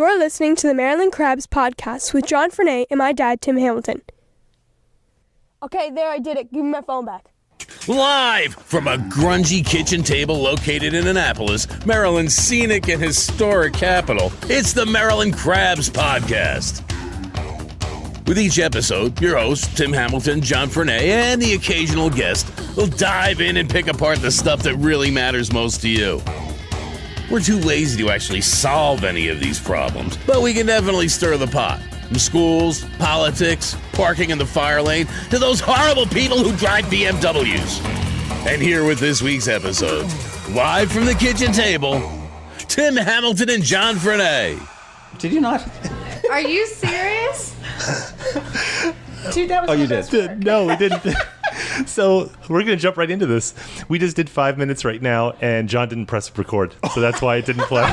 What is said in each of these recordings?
You're listening to the Maryland Crabs podcast with John Frenay and my dad, Tim Hamilton. Okay, there, I did it. Give me my phone back. Live from a grungy kitchen table located in Annapolis, Maryland's scenic and historic capital, it's the Maryland Crabs podcast. With each episode, your hosts, Tim Hamilton, John Frenay, and the occasional guest will dive in and pick apart the stuff that really matters most to you. We're too lazy to actually solve any of these problems, but we can definitely stir the pot. From schools, politics, parking in the fire lane, to those horrible people who drive BMWs. And here with this week's episode, live from the kitchen table, Tim Hamilton and John Frenay. Did you not? Are you serious? Dude, that was you did. No, we didn't. So we're going to jump right into this. We just did 5 minutes right now, and John didn't press record. So that's why it didn't play.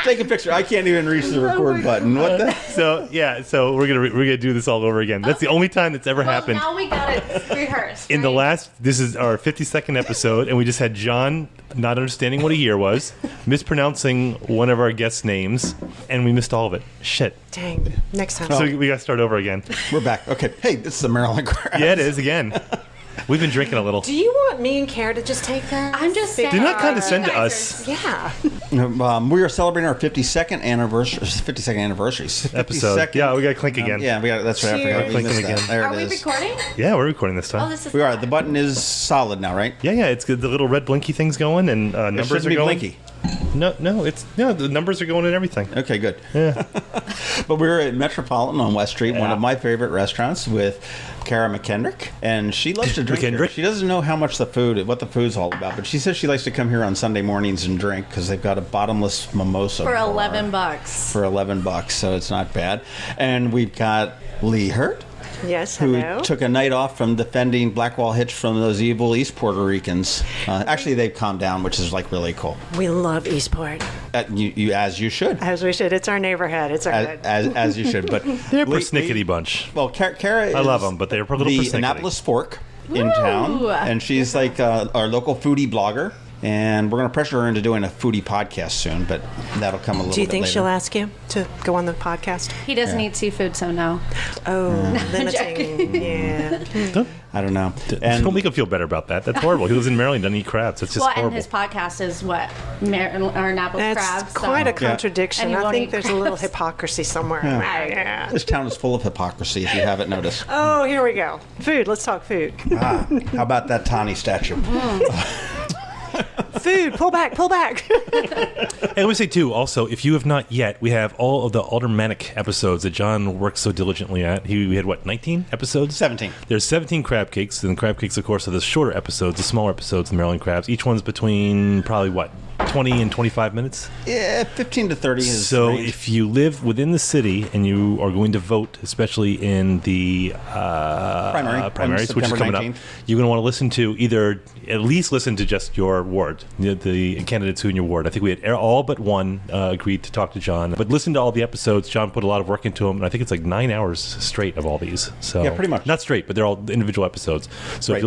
Take a picture. I can't even reach the record button. What the? So we're gonna do this all over again. That's the only time that's ever happened. Now we got it rehearsed. In the last, this is our 52nd episode, and we just had John not understanding what a year was, mispronouncing one of our guests' names, and we missed all of it. Shit. Dang. Next time. So we got to start over again. We're back. Okay. Hey, this is the Maryland Crabs. Yeah, it is again. We've been drinking a little. Do you want me and Kara to just take that? I'm just saying. Do not condescend to us. Yeah. We are celebrating our 52nd anniversary. Episode. Yeah, we got to clink again. That's right. I forgot. Cheers. Clinking again. There Are it we is. recording? Yeah, we're recording this time. Oh, this is We are. fun. The button is solid now, right? Yeah, it's good. The little red blinky thing's going, and It numbers shouldn't are be going. blinky. No, the numbers are going and everything. Okay, good. Yeah. But we're at Metropolitan on West Street, one of my favorite restaurants, with Kara McKendrick, and she loves to drink here. She doesn't know how much what the food's all about, but she says she likes to come here on Sunday mornings and drink because they've got a bottomless mimosa For bar $11. For $11, so it's not bad. And we've got Lee Hurt, Yes, who hello. took a night off from defending Blackwall Hitch from those evil East Puerto Ricans. Actually, they've calmed down, which is like really cool. We love Eastport. You as you should. As we should. It's our neighborhood. It's our hood. As you should. But They're a persnickety bunch. Well, Kara is I love them, but they're a little the persnickety. Annapolis Fork in town, and she's like our local foodie blogger. And we're going to pressure her into doing a foodie podcast soon, but that'll come a little bit later. Do you think she'll ask you to go on the podcast? He doesn't eat seafood, so no. Oh, limiting. Yeah. I don't know. Don't make him feel better about that. That's horrible. He lives in Maryland, doesn't eat crabs. That's just Well, horrible. and his podcast is what? Annapolis That's Crabs. quite a so. contradiction. And he I won't think eat there's a little crabs. hypocrisy somewhere. Yeah. This town is full of hypocrisy, if you haven't noticed. Oh, here we go. Food. Let's talk food. How about that Tani statue? Food. Pull back. Pull back. And let me say, too, also, if you have not yet, we have all of the aldermanic episodes that John worked so diligently at. We had, 19 episodes? 17. There's 17 crab cakes, and the crab cakes, of course, are the shorter episodes, the smaller episodes of Maryland Crabs. Each one's between probably, 20 and 25 minutes? Yeah, 15 to 30 is So range. if you live within the city and you are going to vote, especially in the primaries, which is coming 19th. Up, you're going to want to listen to at least listen to just your ward, the candidates who in your ward. I think we had all but one agreed to talk to John. But listen to all the episodes. John put a lot of work into them, and I think it's 9 hours straight of all these. So yeah, pretty much. Not straight, but they're all individual episodes. So right.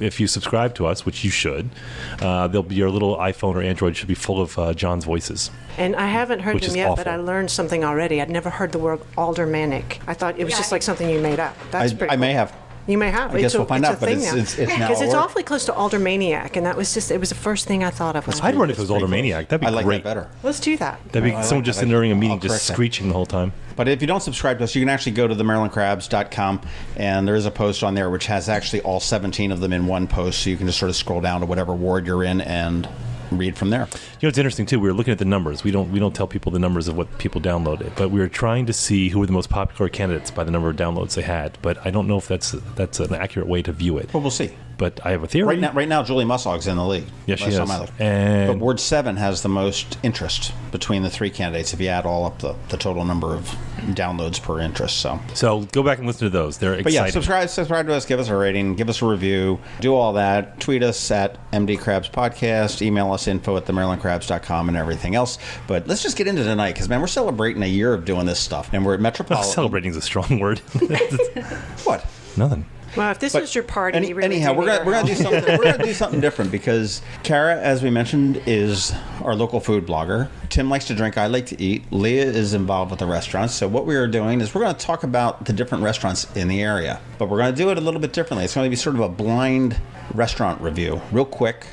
if you subscribe to us, which you should, there'll be your little iPhone or Android should be full of John's voices. And I haven't heard Which them is yet, awful. but I learned something already. I'd never heard the word aldermanic. I thought it was just like something you made up. That's pretty I cool. may have. You may have. I guess we'll find out, but it's it's now because a it's word. awfully close to aldermaniac, and that was it was the first thing I thought of. I'd run if it was aldermaniac. That'd be I like great. that better. Let's do that. That'd be someone just entering a meeting, I'll just correct that. screeching the whole time. But if you don't subscribe to us, you can actually go to the MarylandCrabs.com, and there is a post on there which has actually all 17 of them in one post, so you can just sort of scroll down to whatever ward you're in and read from there. You know, it's interesting too. We were looking at the numbers. We don't tell people the numbers of what people downloaded, but we were trying to see who were the most popular candidates by the number of downloads they had. But I don't know if that's an accurate way to view it. Well, we'll see. But I have a theory. Right now, Julie Mussog's in the league. Yes, she Last is. time I looked. And But Ward 7 has the most interest between the three candidates if you add all up the total number of downloads per interest. So go back and listen to those. They're exciting. But yeah, subscribe to us, give us a rating, give us a review, do all that. Tweet us at MD Crabs Podcast, email us info@themarylandcrabs.com and everything else. But let's just get into tonight because, man, we're celebrating a year of doing this stuff. And we're at Metropolitan. Celebrating is a strong word. What? Nothing. Well, if this is your party, you really anyhow, do we're need gonna our do help. something. We're gonna do something different because Kara, as we mentioned, is our local food blogger. Tim likes to drink. I like to eat. Leah is involved with the restaurants. So what we are doing is we're going to talk about the different restaurants in the area, but we're going to do it a little bit differently. It's going to be sort of a blind restaurant review, real quick,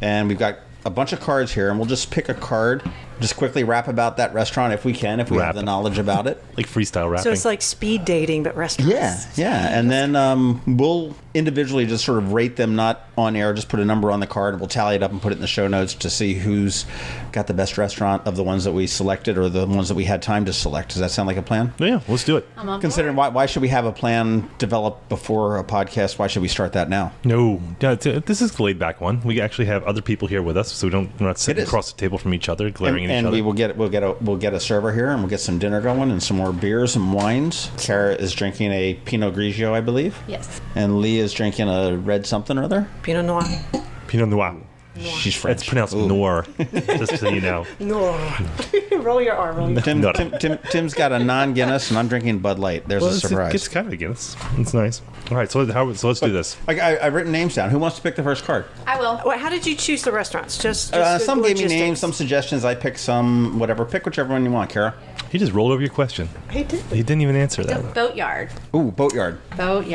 and we've got a bunch of cards here, and we'll just pick a card, just quickly rap about that restaurant if we can, if we have the knowledge about it. Like freestyle rapping. So it's like speed dating, but restaurants. Yeah. And then we'll individually just sort of rate them, not on air, just put a number on the card, and we'll tally it up and put it in the show notes to see who's got the best restaurant of the ones that we selected or the ones that we had time to select. Does that sound like a plan? Yeah, let's do it. Considering why should we have a plan developed before a podcast? Why should we start that now? No, this is the laid back one. We actually have other people here with us, so we're not sitting across the table from each other, glaring at each other. And we'll get a server here, and we'll get some dinner going and some more beers and wines. Kara is drinking a Pinot Grigio, I believe. Yes. And Lee is drinking a red something or other. Pinot Noir. Pinot Noir. She's French. It's pronounced noir, just so you know. Noir. Roll your arm. Tim's got a non-Guinness, and I'm drinking Bud Light. There's a surprise. It's kind of a Guinness. It's nice. All right, so let's do this. I've written names down. Who wants to pick the first card? I will. Well, how did you choose the restaurants? Just some gave me logistics. names, some suggestions. I picked some, whatever. Pick whichever one you want, Kara. He just rolled over your question. He did. He didn't even answer that. Boatyard. Ooh, Boatyard. Boat.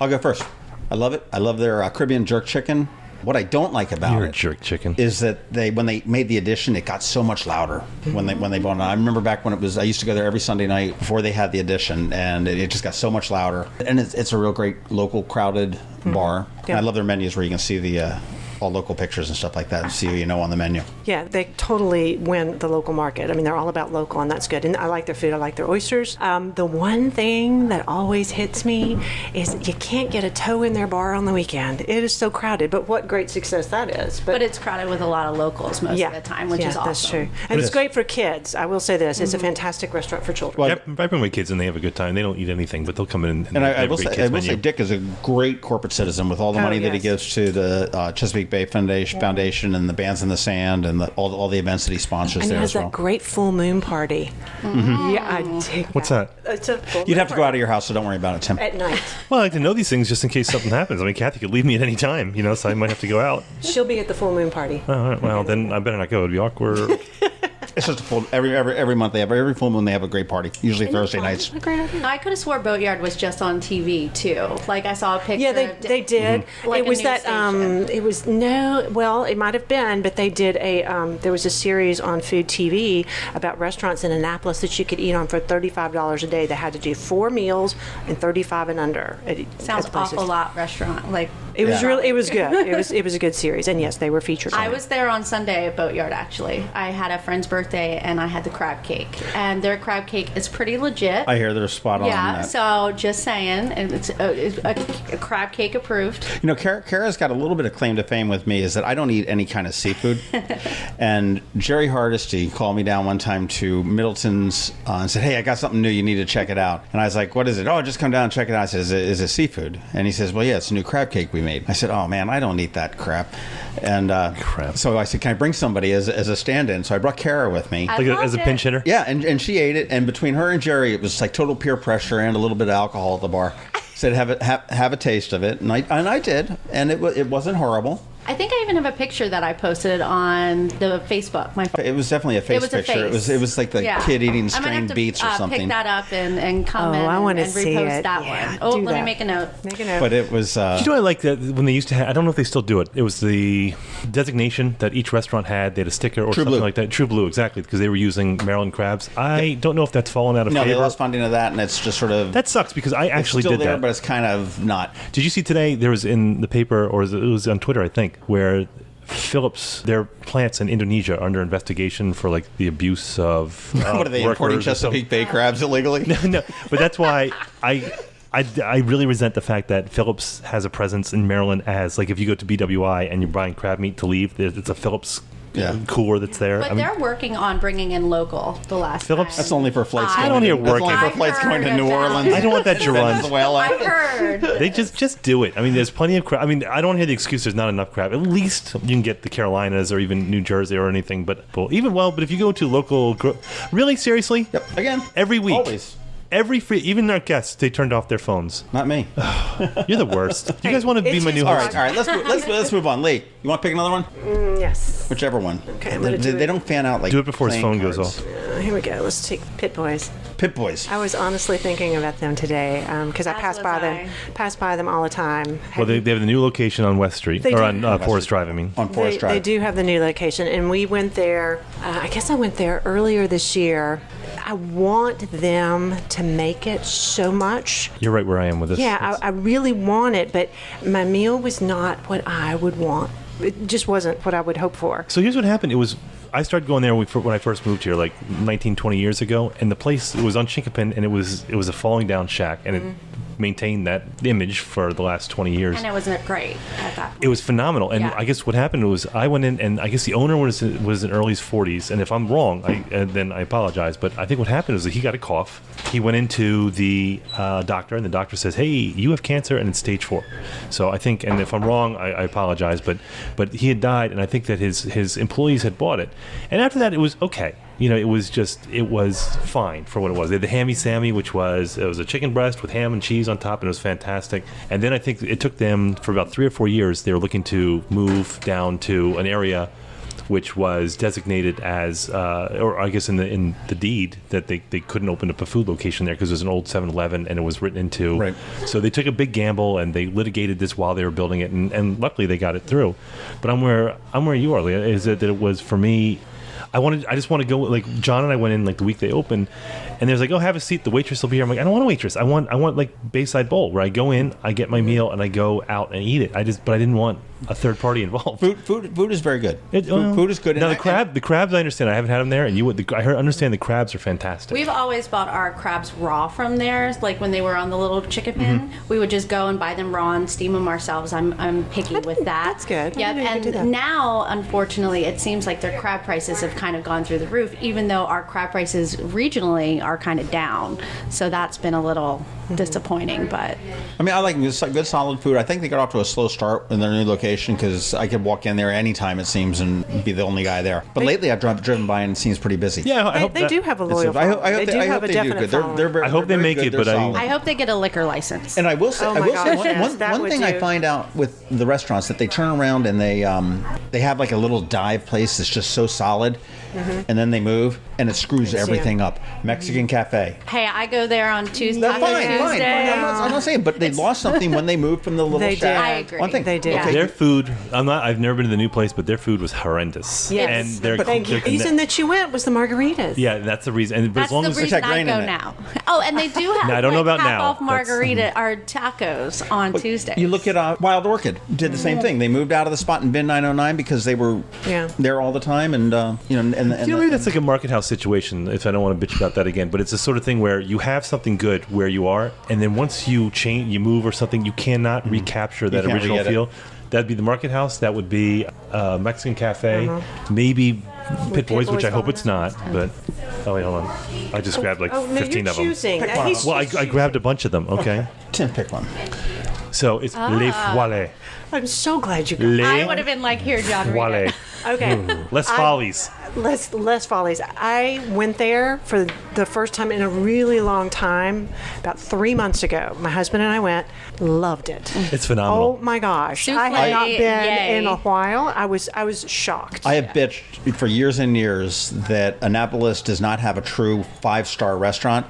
I'll go first. I love it. I love their Caribbean jerk chicken. What I don't like about You're it a jerk chicken. is that when they made the addition, it got so much louder when they bought it. I remember back when I used to go there every Sunday night before they had the addition, and it just got so much louder. And it's a real great local crowded bar. Yeah. And I love their menus where you can see the all local pictures and stuff like that and see who you know on the menu. Yeah, they totally win the local market. I mean, they're all about local, and that's good. And I like their food. I like their oysters. The one thing that always hits me is you can't get a toe in their bar on the weekend. It is so crowded, but what great success that is. But it's crowded with a lot of locals most of the time, which is awesome. That's true. And it's great for kids. I will say this. It's a fantastic restaurant for children. Well, Yep, I bring my kids and they have a good time. They don't eat anything, but they'll come in and I will say Dick is a great corporate citizen with all the money that he gives to the Chesapeake Bay Foundation and the Bands in the Sand and all the events that he sponsors and there he has as well. that great full moon party. Mm-hmm. Yeah, I dig What's that? It's a full You'd have to moon go out of your house, so don't worry about it, Tim. at night. Well, I like to know these things just in case something happens. I mean, Kathy could leave me at any time, so I might have to go out. She'll be at the full moon party. All right, well, then I better not go. It'd be awkward. It's just a full every month every full moon they have a great party. Usually Thursday nights. A great idea. I could have swore Boatyard was just on TV too. Like I saw a picture. Yeah, they did. Mm-hmm. Like it was a that. news station. It was it might have been, but they did there was a series on Food TV about restaurants in Annapolis that you could eat on for $35 a day. They had to do 4 meals and 35 and under. Sounds awful lot restaurant. Like it was really. It was good. It was a good series, and yes, they were featured. I was there on Sunday at Boatyard. Actually, I had a friend's birthday and I had the crab cake, and their crab cake is pretty legit. I hear they're spot on. Yeah, that. so just saying, it's a crab cake approved. Kara's got a little bit of claim to fame with me is that I don't eat any kind of seafood. And Jerry Hardesty called me down one time to Middleton's and said, "Hey, I got something new. You need to check it out." And I was like, "What is it?" "Oh, just come down and check it out." I said, "Is it seafood?" And he says, "Well, yeah, it's a new crab cake we made." I said, "Oh man, I don't eat that crap." And so I said, "Can I bring somebody as a stand-in?" So I brought Kara with me. Like as a pinch hitter? Yeah, and she ate it, and between her and Jerry, it was like total peer pressure and a little bit of alcohol at the bar. Said have a taste of it, and I did, and it wasn't horrible. I think I even have a picture that I posted on the Facebook. It was definitely a face picture. It was like the kid eating strained beets or something. Pick that up and come in I want to and see repost it. that Yeah, one. Oh, do let me that. make a note. But it was. I like that when they used to have, I don't know if they still do it. It was the designation that each restaurant had. They had a sticker or True something Blue. like that. True Blue, exactly, because they were using Maryland crabs. I don't know if that's fallen out of favor. No, they lost funding of that, and it's just sort of. That sucks because I actually it's still did there, that. but it's kind of not. Did you see today? There was in the paper, or it was on Twitter, I think, where Phillips, their plants in Indonesia are under investigation for like the abuse of What are they importing workers or something. Chesapeake Bay crabs illegally? No, but that's why I really resent the fact that Phillips has a presence in Maryland as like if you go to BWI and you're buying crab meat to leave, it's a Phillips cooler that's there. But they're working on bringing in local the last Phillips? time. That's only for flights. I don't hear That's working. only for flights going to I've New heard Orleans. about I don't want that gerund. Venezuela. I heard. They just do it. I mean, there's plenty of crab. I mean, I don't hear the excuse there's not enough crab. At least you can get the Carolinas or even New Jersey or anything. But if you go to local, really seriously, Yep. Again, every week. always. even our guests, they turned off their phones. Not me. You're the worst. Do you guys want to be my new host? All right. Let's move on. Lee, you want to pick another one? Yes. Whichever one. Okay. They don't fan out like. Do it before his phone cards. goes off. Here we go. Let's take Pit Boys. Pit Boys. I was honestly thinking about them today because I pass by them all the time. Well, they have the new location on West Street on Forest Drive. On Forest Drive. They do have the new location, and we went there. I guess I went there earlier this year. I want them to make it so much. You're right where I am with this. Yeah, I really want it, but my meal was not what I would want. It just wasn't what I would hope for. So here's what happened. I started going there when I first moved here, like 19, 20 years ago, and the place, it was on Chinkapin, and it was a falling down shack, and it maintained that image for the last 20 years. And it wasn't great at that point. It was phenomenal, and Yeah. I guess what happened was I went in, and I guess the owner was in early 40s, and if I'm wrong, then I apologize, but I think what happened is that he got a cough. He went into the doctor, and the doctor says, "Hey, you have cancer, and it's stage 4." So I think, and if I'm wrong, I apologize, but he had died, and I think that his employees had bought it, and after that, it was okay. It was fine for what it was. They had the Hammy Sammy, which was a chicken breast with ham and cheese on top, and it was fantastic. And then I think it took them for about 3 or 4 years. They were looking to move down to an area which was designated as, or I guess in the deed, that they couldn't open up a food location there because it was an old 7-Eleven and it was written into. Right. So they took a big gamble and they litigated this while they were building it, and luckily they got it through. But I'm where you are, Leah. Is that it was for me. I just want to go, like John and I went in like the week they opened, and there's like, oh, have a seat, the waitress will be here. I'm like, I don't want a waitress. I want like Bayside Bowl, where I go in, I get my meal, and I go out and eat it. But I didn't want a third party involved. Food is very good. Food is good. Now the crabs I understand. I haven't had them there, and I understand the crabs are fantastic. We've always bought our crabs raw from there. Like when they were on the little chicken pin, we would just go and buy them raw and steam them ourselves. I'm picky with that. That's good. Yep. And now, unfortunately, it seems like their crab prices have kind of gone through the roof, even though our crab prices regionally are kind of down. So that's been a little disappointing. But I mean, I like good solid food. I think they got off to a slow start in their new location because I could walk in there anytime, it seems, and be the only guy there. But lately I've driven by and it seems pretty busy. Yeah, I hope they do have a loyal following. I hope they do good. I hope they make it, but I hope they get a liquor license. And I will say, one thing I find out with the restaurants that they turn around and they have like a little dive place that's just so solid, and then they move and it screws everything up. Mexican Cafe. Hey, I go there on Tuesday. Fine. I'm not saying, but they lost something when they moved from the little They shack. did. I agree. One thing They did. Okay. their food. I've never been to the new place, but their food was horrendous. Yes. And The reason that you went was the margaritas. Yeah, that's the reason. But That's as long the as reason I grain in go it. now. Oh, and they do have I don't know about half now. off margarita or tacos on Tuesday. You look at Wild Orchid did the same thing. They moved out of the spot in bin 909 because they were there all the time, and maybe that's like a market house situation. If I don't want to bitch about that again, but it's the sort of thing where you have something good where you are, and then once you change, you move or something, you cannot recapture that original feel. That'd be the market house. That would be Mexican Cafe. Maybe Pit Boys, which I hope it's not. But oh wait, hold on. I just grabbed like 15 of them. Well, I grabbed a bunch of them. Okay. Tim, pick one. So it's Les Foiles. I'm so glad you got it. I would have been like, here, John. read it. Okay. Les Follies. Less Follies. I went there for the first time in a really long time, about 3 months ago. My husband and I went, loved it. It's phenomenal. Oh my gosh. Souffle, I had not been yay. in a while. I was shocked. I have bitched for years and years that Annapolis does not have a true 5-star restaurant,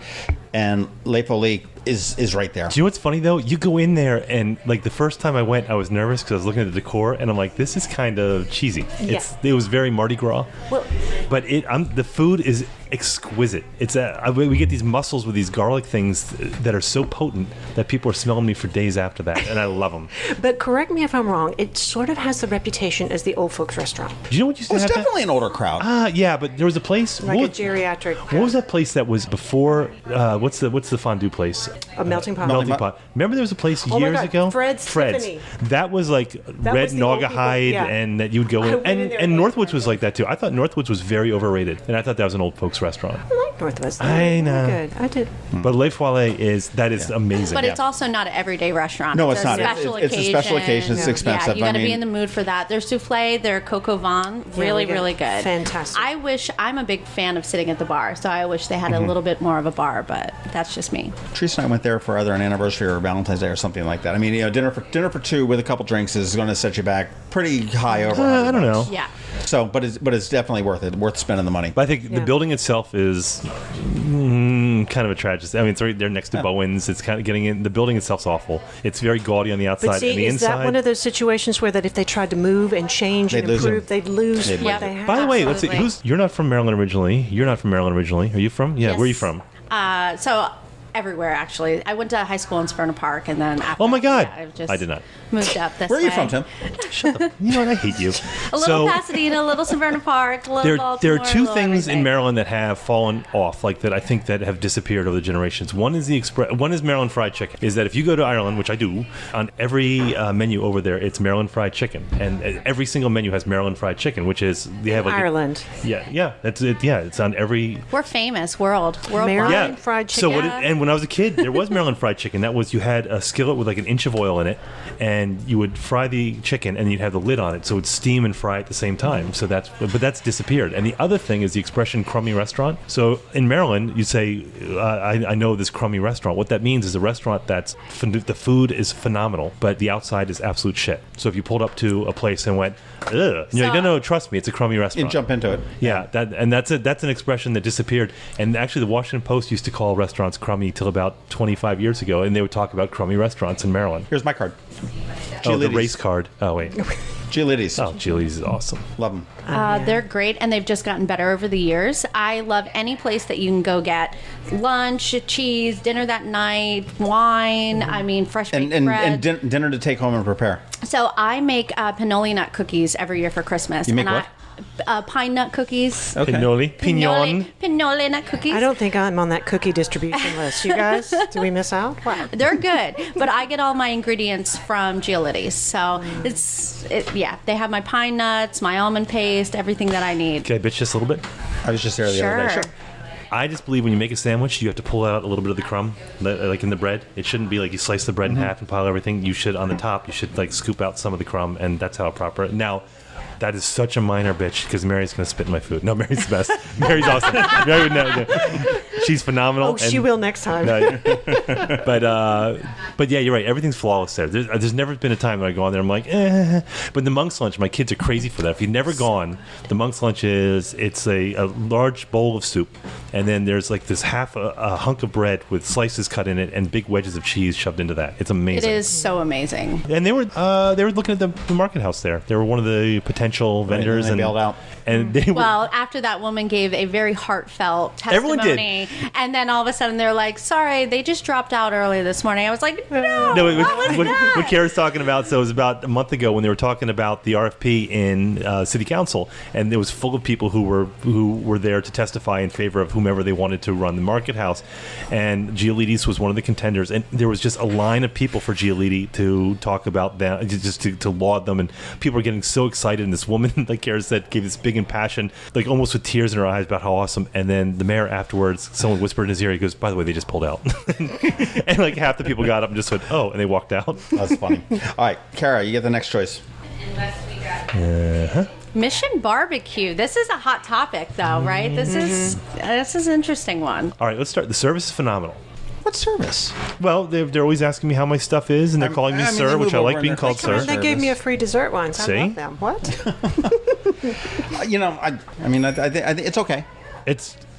and Leopold is right there. Do you know what's funny though? You go in there and like the first time I went, I was nervous because I was looking at the decor and I'm like, this is kind of cheesy. It was very Mardi Gras, but the food is exquisite. We get these mussels with these garlic things that are so potent that people are smelling me for days after that, and I love them. But correct me if I'm wrong. It sort of has the reputation as the old folks restaurant. Do you know what you said? It's definitely an older crowd. Yeah, but there was a place Like a geriatric. What was that place that was before? What's the fondue place? A melting pot. Melting pot. Remember there was a place my years God, ago? Fred's Tiffany. That was like red was the old people, Naugahyde, yeah. and that you would go I in. went in there And and Northwoods was like that too. I thought Northwoods was very overrated, and I thought that was an old folks restaurant. I like Northwest. I know. Good. I did. But Le Foilet is amazing. But it's also not an everyday restaurant. No, it's not. Special It's a special occasion. It's expensive. Yeah, you got to be in the mood for that. Their souffle, their coq au vin, really good. Fantastic. I'm a big fan of sitting at the bar, so I wish they had a little bit more of a bar, but that's just me. Teresa and I went there for either an anniversary or Valentine's Day or something like that. I mean, dinner for two with a couple drinks is going to set you back pretty high over. I don't know. Yeah. So, but it's definitely worth it. Worth spending the money. But I think the building itself is kind of a tragedy. I mean, it's right there next to Bowen's. It's kind of getting in. The building itself's awful. It's very gaudy on the outside. But see, and the is inside, that one of those situations where that if they tried to move and change and improve, they'd lose what they have? By the way, let's see. You're not from Maryland originally. Are you from? Yeah. Yes. Where are you from? So everywhere, actually. I went to high school in Severna Park, and then after Oh my God! I did not. Moved up this Where are way. you from, Tim? Shut up. You know what? I hate you. A little Pasadena, a little Severna Park, a little Baltimore. There are two a little things everything. in Maryland that have fallen off, like that I think that have disappeared over the generations. One is one is Maryland fried chicken. Is that if you go to Ireland, which I do, on every menu over there, it's Maryland fried chicken, and every single menu has Maryland fried chicken, which is they have like Ireland. That's it. Yeah, it's on every. We're famous, worldwide. Maryland fried chicken. So and when I was a kid, there was Maryland fried chicken. That was you had a skillet with like an inch of oil in it, and you would fry the chicken, and you'd have the lid on it, so it'd steam and fry at the same time. So that's disappeared. And the other thing is the expression crummy restaurant. So in Maryland, you say, I know this crummy restaurant. What that means is a restaurant that's the food is phenomenal, but the outside is absolute shit. So if you pulled up to a place and went, ugh, you're like, no, trust me, it's a crummy restaurant. You jump into it. Yeah, that's an expression that disappeared. And actually, the Washington Post used to call restaurants crummy till about 25 years ago, and they would talk about crummy restaurants in Maryland. Here's my card. The race card. Oh, wait. Giolitti's. Oh, Giolitti's is awesome. Love them. They're great, and they've just gotten better over the years. I love any place that you can go get lunch, cheese, dinner that night, wine, I mean, fresh baked bread. And dinner to take home and prepare. So I make pinoli nut cookies every year for Christmas. You make what? Pine nut cookies. Okay. Pinoli nut cookies. I don't think I'm on that cookie distribution list. You guys, do we miss out? What? They're good, but I get all my ingredients from Giolitti's. So they have my pine nuts, my almond paste, everything that I need. Can I bitch just a little bit? I was just there the other day. Sure. I just believe when you make a sandwich, you have to pull out a little bit of the crumb, like in the bread. It shouldn't be like you slice the bread in half and pile everything. You should, on the top, you should like scoop out some of the crumb, and that's how proper. Now, that is such a minor bitch because Mary's going to spit in my food. No, Mary's the best. Mary's awesome. Mary, no. She's phenomenal. Oh, she will next time. But yeah, you're right. Everything's flawless there. There's never been a time that I go on there and I'm like, eh. But the Monk's Lunch, my kids are crazy for that. If you've never gone, the Monk's Lunch it's a large bowl of soup, and then there's like this half a hunk of bread with slices cut in it and big wedges of cheese shoved into that. It's amazing. It is so amazing. And they were looking at the market house there. They were one of the potential vendors, and they bailed out. And they well, after that woman gave a very heartfelt testimony, everyone did. And then all of a sudden they're like, "Sorry, they just dropped out early this morning." I was like, "No, what Kara's talking about." So it was about a month ago when they were talking about the RFP in City Council, and it was full of people who were there to testify in favor of whomever they wanted to run the market house, and Giolitti's was one of the contenders, and there was just a line of people for Giolitti to talk about them, just to laud them, and people were getting so excited. And this woman, like Kara said, gave this big impassion, like almost with tears in her eyes about how awesome. And then the mayor afterwards, someone whispered in his ear, he goes, "By the way, they just pulled out." And like half the people got up and just went, "Oh," and they walked out. That's funny. All right, Kara, you get the next choice. Mission Barbecue. This is a hot topic, though, right? This is an interesting one. All right, let's start. The service is phenomenal. What service? Well, they're always asking me how my stuff is, and they're calling me sir, which I like being called sir. They gave me a free dessert once. See? I love them. What? I think it's okay.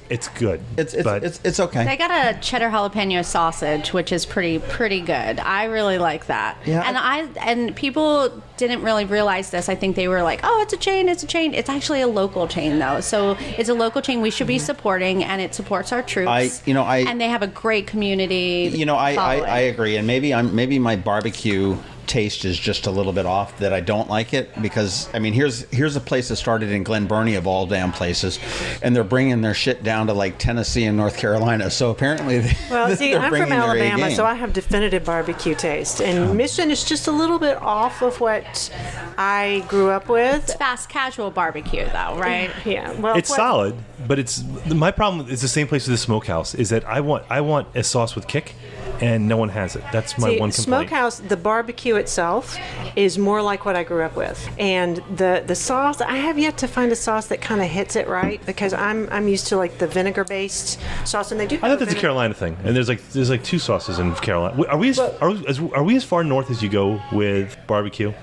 It's good. It's okay. They got a cheddar jalapeno sausage, which is pretty good. I really like that. Yeah. And people didn't really realize this. I think they were like, "Oh, it's a chain. It's a chain." It's actually a local chain, though. So it's a local chain we should be supporting, and it supports our troops. And they have a great community. I agree, and maybe my barbecue taste is just a little bit off, that I don't like it, because I mean, here's a place that started in Glen Burnie of all damn places, and they're bringing their shit down to like Tennessee and North Carolina. So apparently, I'm from Alabama, so I have definitive barbecue taste, and Mission is just a little bit off of what I grew up with. It's fast casual barbecue, though, right? Yeah. Well, it's solid, but my problem is the same place with the smokehouse. Is that I want a sauce with kick, and no one has it. That's my one complaint. Smokehouse, the barbecue itself is more like what I grew up with, and the sauce, I have yet to find a sauce that kind of hits it right, because I'm used to like the vinegar based sauce, and they do. I thought that's a Carolina thing, and there's like two sauces in Carolina. Are we as far north as you go with barbecue?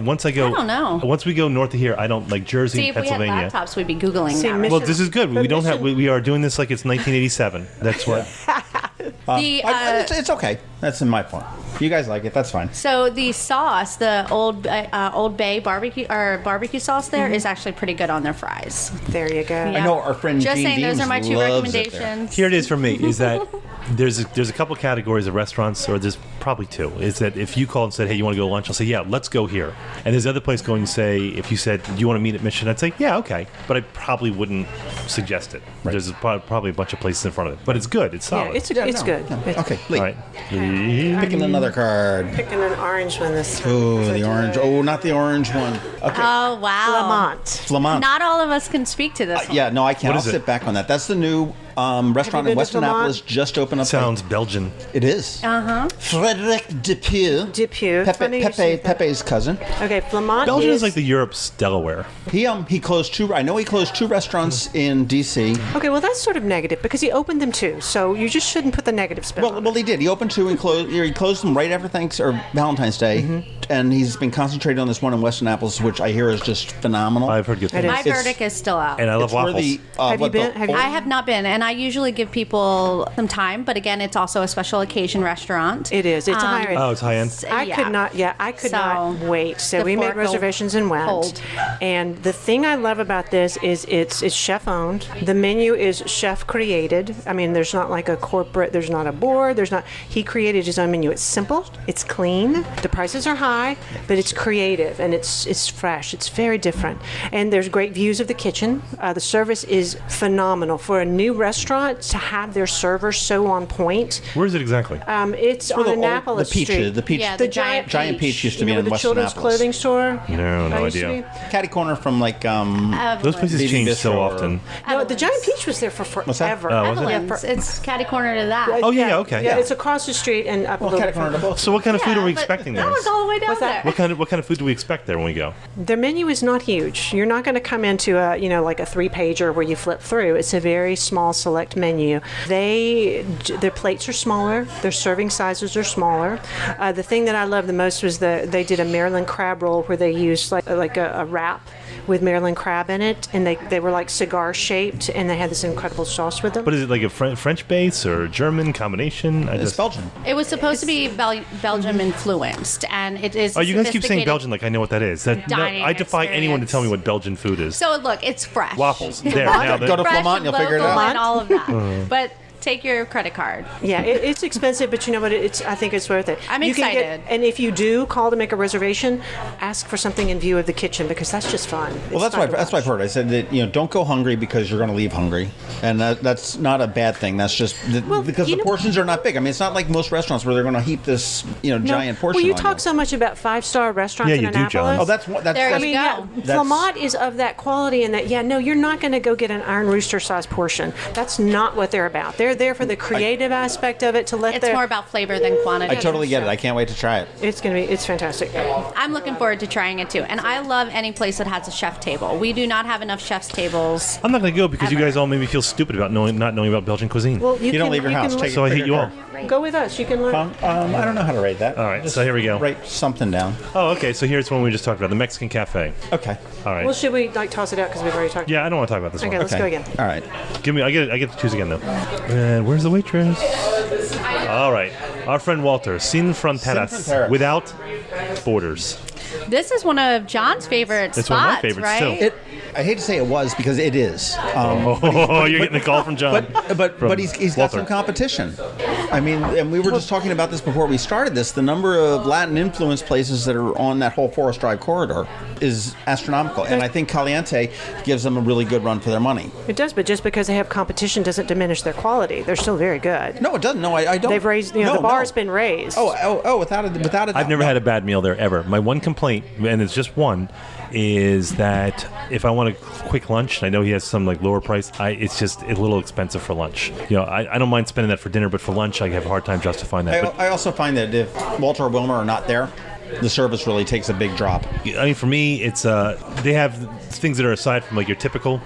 Once I don't know. Once we go north of here, I don't like Jersey, See, if Pennsylvania. we had laptops, we'd be Googling that. Well, this is good. We don't have. We are doing this like it's 1987. That's what. It's okay. That's in my point. You guys like it. That's fine. So the sauce, the Old Bay barbecue sauce there is actually pretty good on their fries. There you go. Yeah. I know our friend Just Gene saying, Deems those are my two recommendations. Here it is for me, is that there's a couple categories of restaurants, or there's probably two. Is that if you call and said, hey, you want to go to lunch? I'll say, yeah, let's go here. And there's other place going to say, if you said, do you want to meet at Mission? I'd say, yeah, okay. But I probably wouldn't suggest it. Right. There's probably a bunch of places in front of it. But it's good. It's solid. Yeah, it's good. No. Okay, Lee. All right. Picking another card. Picking an orange one this time. Oh, the orange. Oh, not the orange one. Okay. Oh, wow. Flamant. Not all of us can speak to this one. Yeah, no, I can't. I'll sit back on that. That's the new restaurant in West Annapolis, just opened up. Sounds Belgian. It is. Frederic Depew. Pepe's cousin. Okay, Flamant. Belgium is like the Europe's Delaware. He closed two. I know he closed two restaurants in D.C. Okay, well that's sort of negative, because he opened them too. So you just shouldn't put the negative spin on it. Well, he did. He opened two and closed. He closed them right after Valentine's Day, and he's been concentrating on this one in West Annapolis, which I hear is just phenomenal. I've heard good things. My verdict is still out. And I love waffles. Have you been? I have not been, and I usually give people some time. But again, it's also a special occasion restaurant. It is. It's higher. Oh, it's high end. I could not wait. So we made reservations and went. And the thing I love about this is it's chef owned. The menu is chef created. I mean, there's not like a corporate. There's not a board. He created his own menu. It's simple. It's clean. The prices are high, but it's creative and it's fresh. It's very different. And there's great views of the kitchen. The service is phenomenal for a new restaurant to have their server so on point. Where is it exactly? It's on Annapolis Street. The Peach. Yeah, the Giant Peach used to be in West Children's Annapolis. Clothing store. No idea. Catty corner from like those places change so often. No, the Giant Peach was there for forever. Evelyn's. It's catty corner to that. Oh yeah, okay. Yeah, it's across the street and up a little bit further. So what kind of food are we expecting there? That was all the way down there. What kind of food do we expect there when we go? Their menu is not huge. You're not going to come into a like a 3-pager where you flip through. It's a very small select menu. Their plates are smaller. Their serving sizes are smaller. The thing that I love the most was they did a Maryland crab roll where they used like a wrap with Maryland crab in it, and they were like cigar shaped, and they had this incredible sauce with them. But is it like a French base or German combination? It's Belgian. It was supposed to be Belgium influenced, and it is. Oh, you guys keep saying Belgian like I know what that is. I defy anyone to tell me what Belgian food is. So look, it's fresh. Waffles. There. Now Go to Flamant, you'll figure it out. And all of that, but. Take your credit card. Yeah, it's expensive, but you know what? I think it's worth it. I'm excited. And if you do call to make a reservation, ask for something in view of the kitchen, because that's just fun. Well, that's what I've heard. I said that don't go hungry because you're going to leave hungry, and that's not a bad thing. That's just because the portions are not big. I mean, it's not like most restaurants where they're going to heap this giant portion. Well, you on talk so much about 5-star restaurants in Annapolis. John. Oh, that's there you go. Flamant is of that quality, and that you're not going to go get an Iron Rooster size portion. That's not what they're about. They're there for the creative aspect of it to let. It's more about flavor than quantity. I totally get it. I can't wait to try it. It's fantastic. I'm looking forward to trying it too, and I love any place that has a chef table. We do not have enough chef's tables. I'm not going to go because you guys all made me feel stupid about not knowing about Belgian cuisine. Well, you don't leave your house. So I hate you all. Go with us. You can learn. I don't know how to rate that. All right, so here we go. Write something down. Oh, okay. So here's one we just talked about, the Mexican Cafe. Okay. All right. Well, should we toss it out because we've already talked? Yeah, I don't want to talk about this one. Okay, let's go again. All right. I get to choose again though. And where's the waitress? All right. Our friend Walter, Sin Fronteras, without borders. This is one of John's favorite spots, it's one of my favorites right? too. I hate to say it was because it is. You're getting a call from John. But he's got some competition. I mean, and we were just talking about this before we started this. The number of Latin influence places that are on that whole Forest Drive corridor is astronomical. And I think Caliente gives them a really good run for their money. It does, but just because they have competition doesn't diminish their quality. They're still very good. No, it doesn't. No, I don't. They've raised, the bar's been raised. Oh, without a doubt. I've never had a bad meal there ever. My one complaint, and it's just one, is that if I want a quick lunch, I know he has some like lower price, it's just a little expensive for lunch. I don't mind spending that for dinner, but for lunch I have a hard time justifying that. I also find that if Walter or Wilmer are not there, the service really takes a big drop. I mean, for me, it's they have things that are aside from like your typical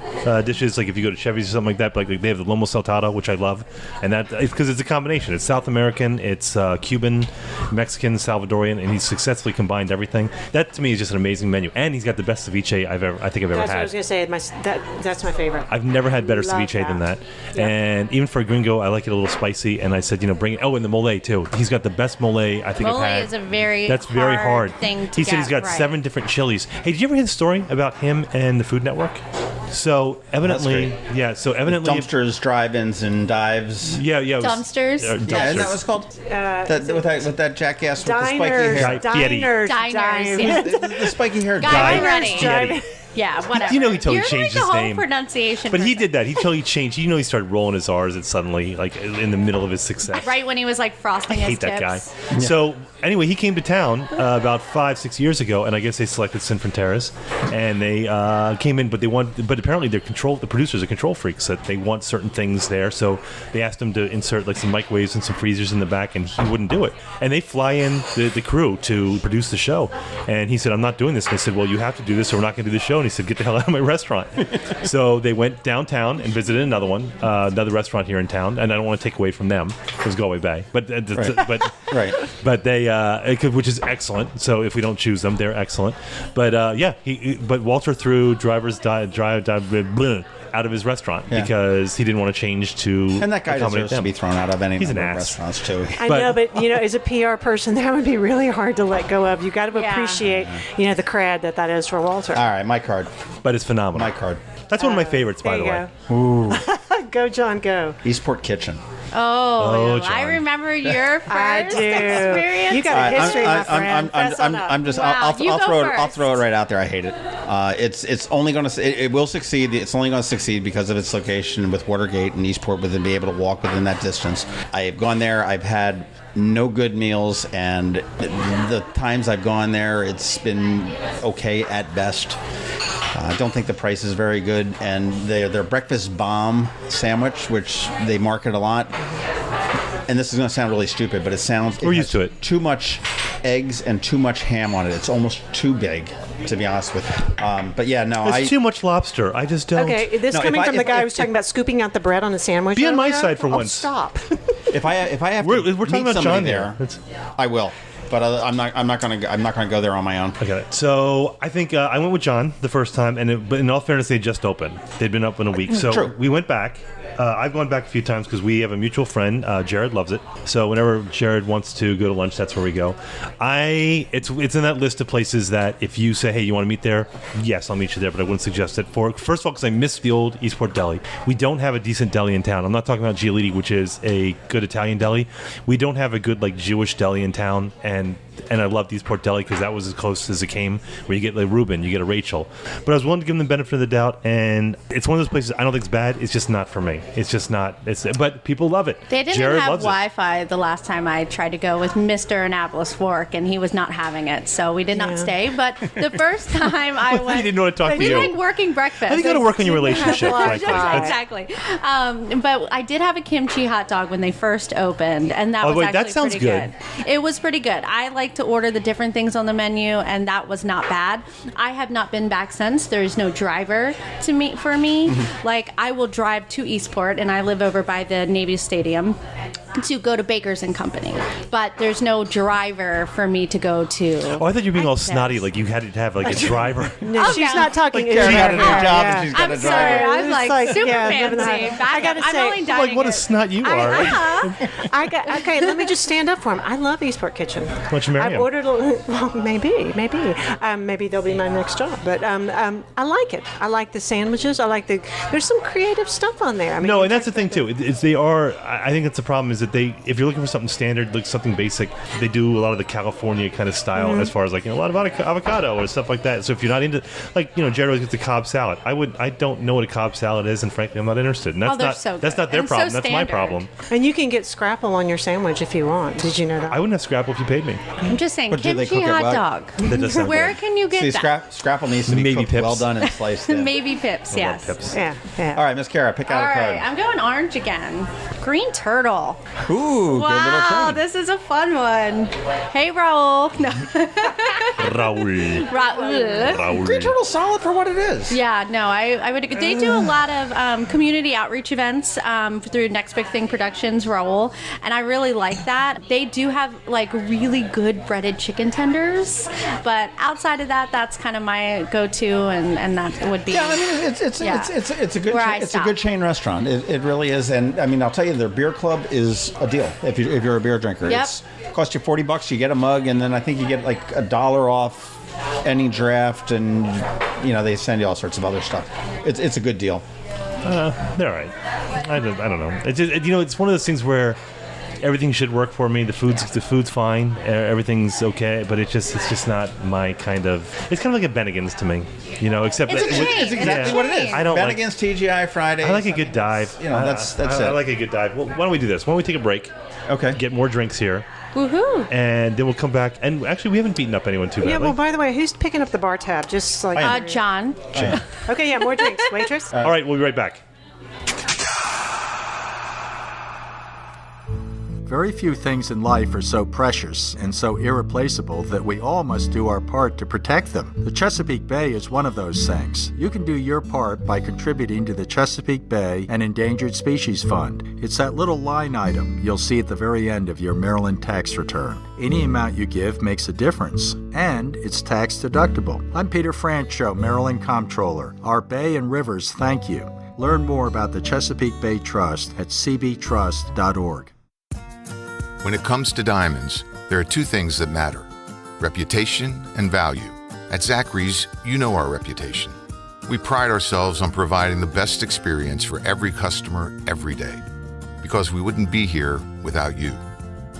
dishes. Like if you go to Chevy's or something like that, but like they have the lomo saltado, which I love, and that because it's a combination. It's South American, it's Cuban, Mexican, Salvadorian, and he's successfully combined everything. That to me is just an amazing menu, and he's got the best ceviche I think I've ever had. That's what I was going to say. That's my favorite. I've never had better ceviche than that. Yeah. And even for a gringo, I like it a little spicy. And I said, bring it. Oh, and the mole too. He's got the best mole I think I've had. Mole is a very hard thing to He said he's got 7 different chilies. Hey, did you ever hear the story about him and the Food Network? So evidently, dumpsters, drive-ins, and dives. Yeah. Dumpsters. Isn't that what it's called? With that jackass with the spiky hair. Diners. Yeah. The spiky hair. Guy running. Yeah, whatever. He totally changed his name. Pronunciation. But he did that. He totally changed. He started rolling his R's and suddenly, like, in the middle of his success. Right when he was, like, frosting his tips. I hate that guy. Yeah. So, anyway, he came to town about 5-6 years ago, and I guess they selected Sin Fronteras, and they came in, but apparently the producers are control freaks, that they want certain things there, so they asked him to insert, like, some microwaves and some freezers in the back, and he wouldn't do it. And they fly in the crew to produce the show, and he said, I'm not doing this. And they said, well, you have to do this, or we're not going to do the show. And he said, get the hell out of my restaurant. So they went downtown and visited another restaurant here in town, and I don't want to take away from them. It was Galway Bay, but they which is excellent. So if we don't choose them, they're excellent. But but Walter threw driver's out of his restaurant because he didn't want to change to and that guy deserves to be thrown out of any number of restaurants too. I know, but as a PR person, that would be really hard to let go of. You got to appreciate the cred that is for Walter. All right, my card. But it's phenomenal. My card. That's one of my favorites, by the way. Ooh. Go, John, go. Eastport Kitchen. Oh, I remember your first experience. You got a history, my friend. I'll throw it right out there. I hate it. It's only going to. It will succeed. It's only going to succeed because of its location with Watergate and Eastport, within be able to walk within that distance. I have gone there. I've had no good meals, and the times I've gone there, it's been okay at best. I don't think the price is very good, and their breakfast bomb sandwich, which they market a lot, and this is going to sound really stupid, but we're used to it. Too much eggs and too much ham on it. It's almost too big, to be honest with you. But yeah, no, it's too much lobster. I just don't. Okay, coming from the guy who was talking about scooping out the bread on a sandwich. Be on my side for once. Stop. If I have we're to talking meet about somebody John there, I will. But I'm not going to go there on my own. Okay. So I think I went with John the first time, but in all fairness, they just opened. They'd been open a week, so True. We went back. I've gone back a few times because we have a mutual friend. Jared loves it. So whenever Jared wants to go to lunch, that's where we go. It's in that list of places that if you say, hey, you want to meet there? Yes, I'll meet you there, but I wouldn't suggest it. First of all, because I miss the old Eastport Deli. We don't have a decent deli in town. I'm not talking about Giolitti, which is a good Italian deli. We don't have a good Jewish deli in town, and I loved Eastport Deli because that was as close as it came, where you get Reuben, you get a Rachel. But I was willing to give them the benefit of the doubt, and it's one of those places I don't think it's bad. It's just not for me. It's just not. But people love it. They didn't Jared have Wi-Fi the last time I tried to go with Mr. Annapolis Fork, and he was not having it, so we did not stay. But the first time I went, he didn't want to talk to you. We working breakfast. I think you got to work on your relationship. Exactly. But I did have a kimchi hot dog when they first opened, and that was actually pretty good. It was pretty good. I like to order the different things on the menu, and that was not bad. I have not been back since. There's no driver for me. I will drive to Eastport, and I live over by the Navy Stadium to go to Baker's and Company, but there's no driver for me to go to. Oh, I thought you were being all snotty, like you had to have a driver. No, she's not talking. She had a new job and she's got a driver. I'm super fancy. I gotta say, I'm only dining what a snot you are. Okay, let me just stand up for him. I love Eastport Kitchen. Why don't you marry him? I've ordered maybe they'll be my next job. But I like it. I like the sandwiches. There's some creative stuff on there. I mean, and that's the thing too. I think that's the problem is that if you're looking for something standard, like something basic, they do a lot of the California kind of style as far as a lot of avocado or stuff like that. So if you're not into, Jared gets the Cobb salad. I don't know what a Cobb salad is, and frankly, I'm not interested. And that's not their problem. That's my problem. And you can get scrapple on your sandwich if you want. Did you know that? I wouldn't have scrapple if you paid me. I'm just saying, kimchi hot dog. Where can you get that? Scrapple needs to be cooked well done and sliced in. Maybe pips, yes. Pips. Yeah. All right, Miss Kara, pick out a card. All right, I'm going orange again. Green turtle. Ooh, wow, good little tune. This is a fun one. Hey, Raul. No. Raul. Green turtle's solid for what it is. Yeah, no, I would. They do a lot of community outreach events through Next Big Thing Productions, Raul, and I really like that. They do have really good breaded chicken tenders, but outside of that, that's kind of my go-to, and that would be. Yeah, I mean it's a good chain restaurant. It really is, and I mean I'll tell you, their beer club is a deal if you're a beer drinker. Yep. It costs you $40. You get a mug, and then I think you get $1 off any draft, and they send you all sorts of other stuff. It's a good deal. They're all right. I don't know. It's just, it's one of those things where everything should work for me. The food's fine. Everything's okay, but it's just not my kind of. It's kind of like a Bennigan's to me, Except it's exactly what it is. I don't Bennigan's, TGI Fridays. I like a good dive. That's it. I like a good dive. Well, why don't we do this? Why don't we take a break? Okay. Get more drinks here. Woohoo! And then we'll come back. And actually, we haven't beaten up anyone too badly. Yeah. Well, by the way, who's picking up the bar tab? Just John. Okay. Yeah. More drinks, waitress. All right. We'll be right back. Very few things in life are so precious and so irreplaceable that we all must do our part to protect them. The Chesapeake Bay is one of those things. You can do your part by contributing to the Chesapeake Bay and Endangered Species Fund. It's that little line item you'll see at the very end of your Maryland tax return. Any amount you give makes a difference, and it's tax deductible. I'm Peter Francho, Maryland Comptroller. Our bay and rivers thank you. Learn more about the Chesapeake Bay Trust at cbtrust.org. When it comes to diamonds, there are two things that matter: reputation and value. At Zachary's, you know our reputation. We pride ourselves on providing the best experience for every customer every day, because we wouldn't be here without you.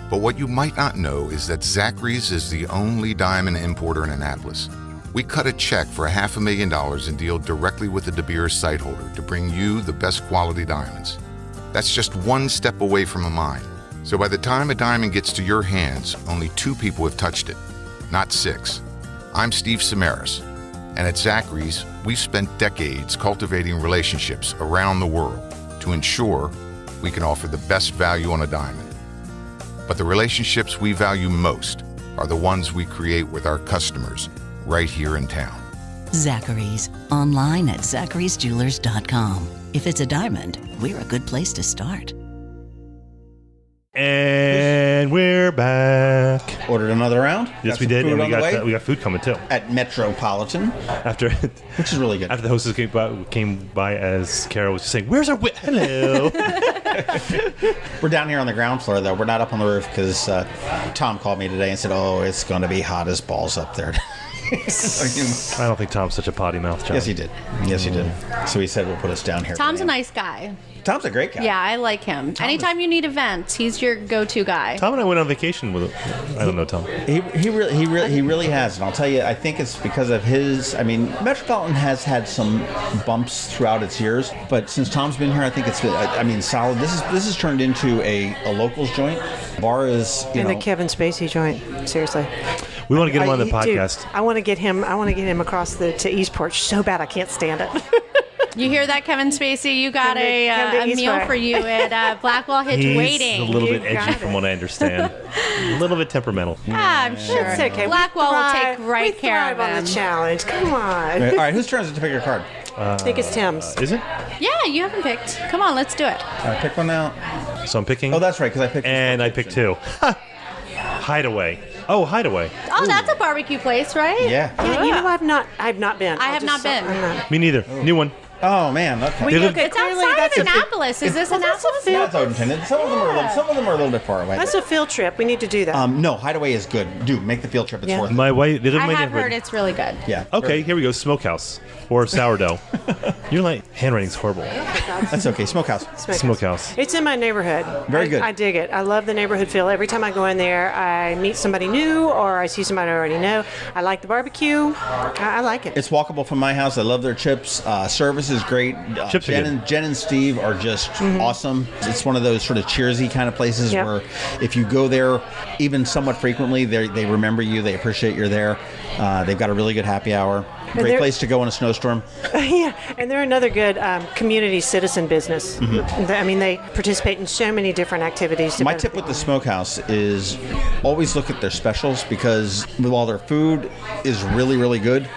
But what you might not know is that Zachary's is the only diamond importer in Annapolis. We cut a check for $500,000 and deal directly with the De Beers site holder to bring you the best quality diamonds. That's just one step away from a mine. So by the time a diamond gets to your hands, only 2 people have touched it, not 6. I'm Steve Samaras, and at Zachary's, we've spent decades cultivating relationships around the world to ensure we can offer the best value on a diamond. But the relationships we value most are the ones we create with our customers right here in town. Zachary's, online at zacharysjewelers.com. If it's a diamond, we're a good place to start. And we're back. Ordered another round. Yes, we did, and we got food coming too. At Metropolitan, which is really good. After the hostess came by as Kara was just saying, "Where's our hello?" We're down here on the ground floor, though. We're not up on the roof because Tom called me today and said, "Oh, it's going to be hot as balls up there." I don't think Tom's such a potty mouth, John. Yes, he did. So he said we'll put us down here. Tom's a nice guy. Tom's a great guy. Yeah, I like him. Anytime you need events, he's your go-to guy. Tom and I went on vacation with him. I don't know Tom. He really has, and I'll tell you, I think it's because of his. I mean, Metropolitan has had some bumps throughout its years, but since Tom's been here, I think it's been. Solid. This has turned into a locals joint. Bar is the Kevin Spacey joint. Seriously. We want to get him on the podcast. Dude, I want to get him across to Eastport so bad I can't stand it. You hear that, Kevin Spacey? You got a meal for you at Blackwell Hitch waiting. He's a little bit edgy from what I understand. A little bit temperamental. I'm sure. It's okay. Blackwell will take great care of him. We thrive on the challenge. Come on. All right, whose turn is it to pick your card? I think it's Tim's. Is it? Yeah, you haven't picked. Come on, let's do it. All right, pick one now. So I'm picking? Oh, that's right, because I picked. And I picked 2. Hideaway. Oh, Hideaway. Oh, that's a barbecue place, right? Yeah. Yeah, I've not been. I have not been. Me neither. New one. Oh man, okay. It's outside of Annapolis. Is this Annapolis? Yeah, it's Odenton. Some of them are a little bit far away. That's a field trip. We need to do that. No, Hideaway is good. Make the field trip. It's worth it. My wife, I have heard it's really good. Yeah. Okay, here we go. Smokehouse or sourdough. You're like, handwriting's horrible. That's okay. Smokehouse. It's in my neighborhood. Very good. I dig it. I love the neighborhood feel. Every time I go in there, I meet somebody new or I see somebody I already know. I like the barbecue. I like it. It's walkable from my house. I love their chips. Service is great. Jen and Steve are just awesome. It's one of those sort of cheersy kind of places where if you go there even somewhat frequently, they remember you. They appreciate you're there. They've got a really good happy hour. Great place to go in a snowstorm. Yeah, and they're another good community citizen business. I mean, they participate in so many different activities. My tip with the Smokehouse is always look at their specials, because while their food is really, really good,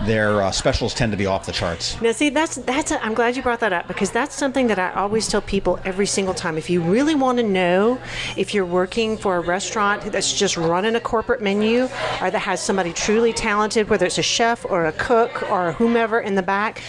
their specials tend to be off the charts. Now, see, I'm glad you brought that up, because that's something that I always tell people every single time. If you really want to know if you're working for a restaurant that's just running a corporate menu or that has somebody truly talented, whether it's a chef or a cook or whomever in the back,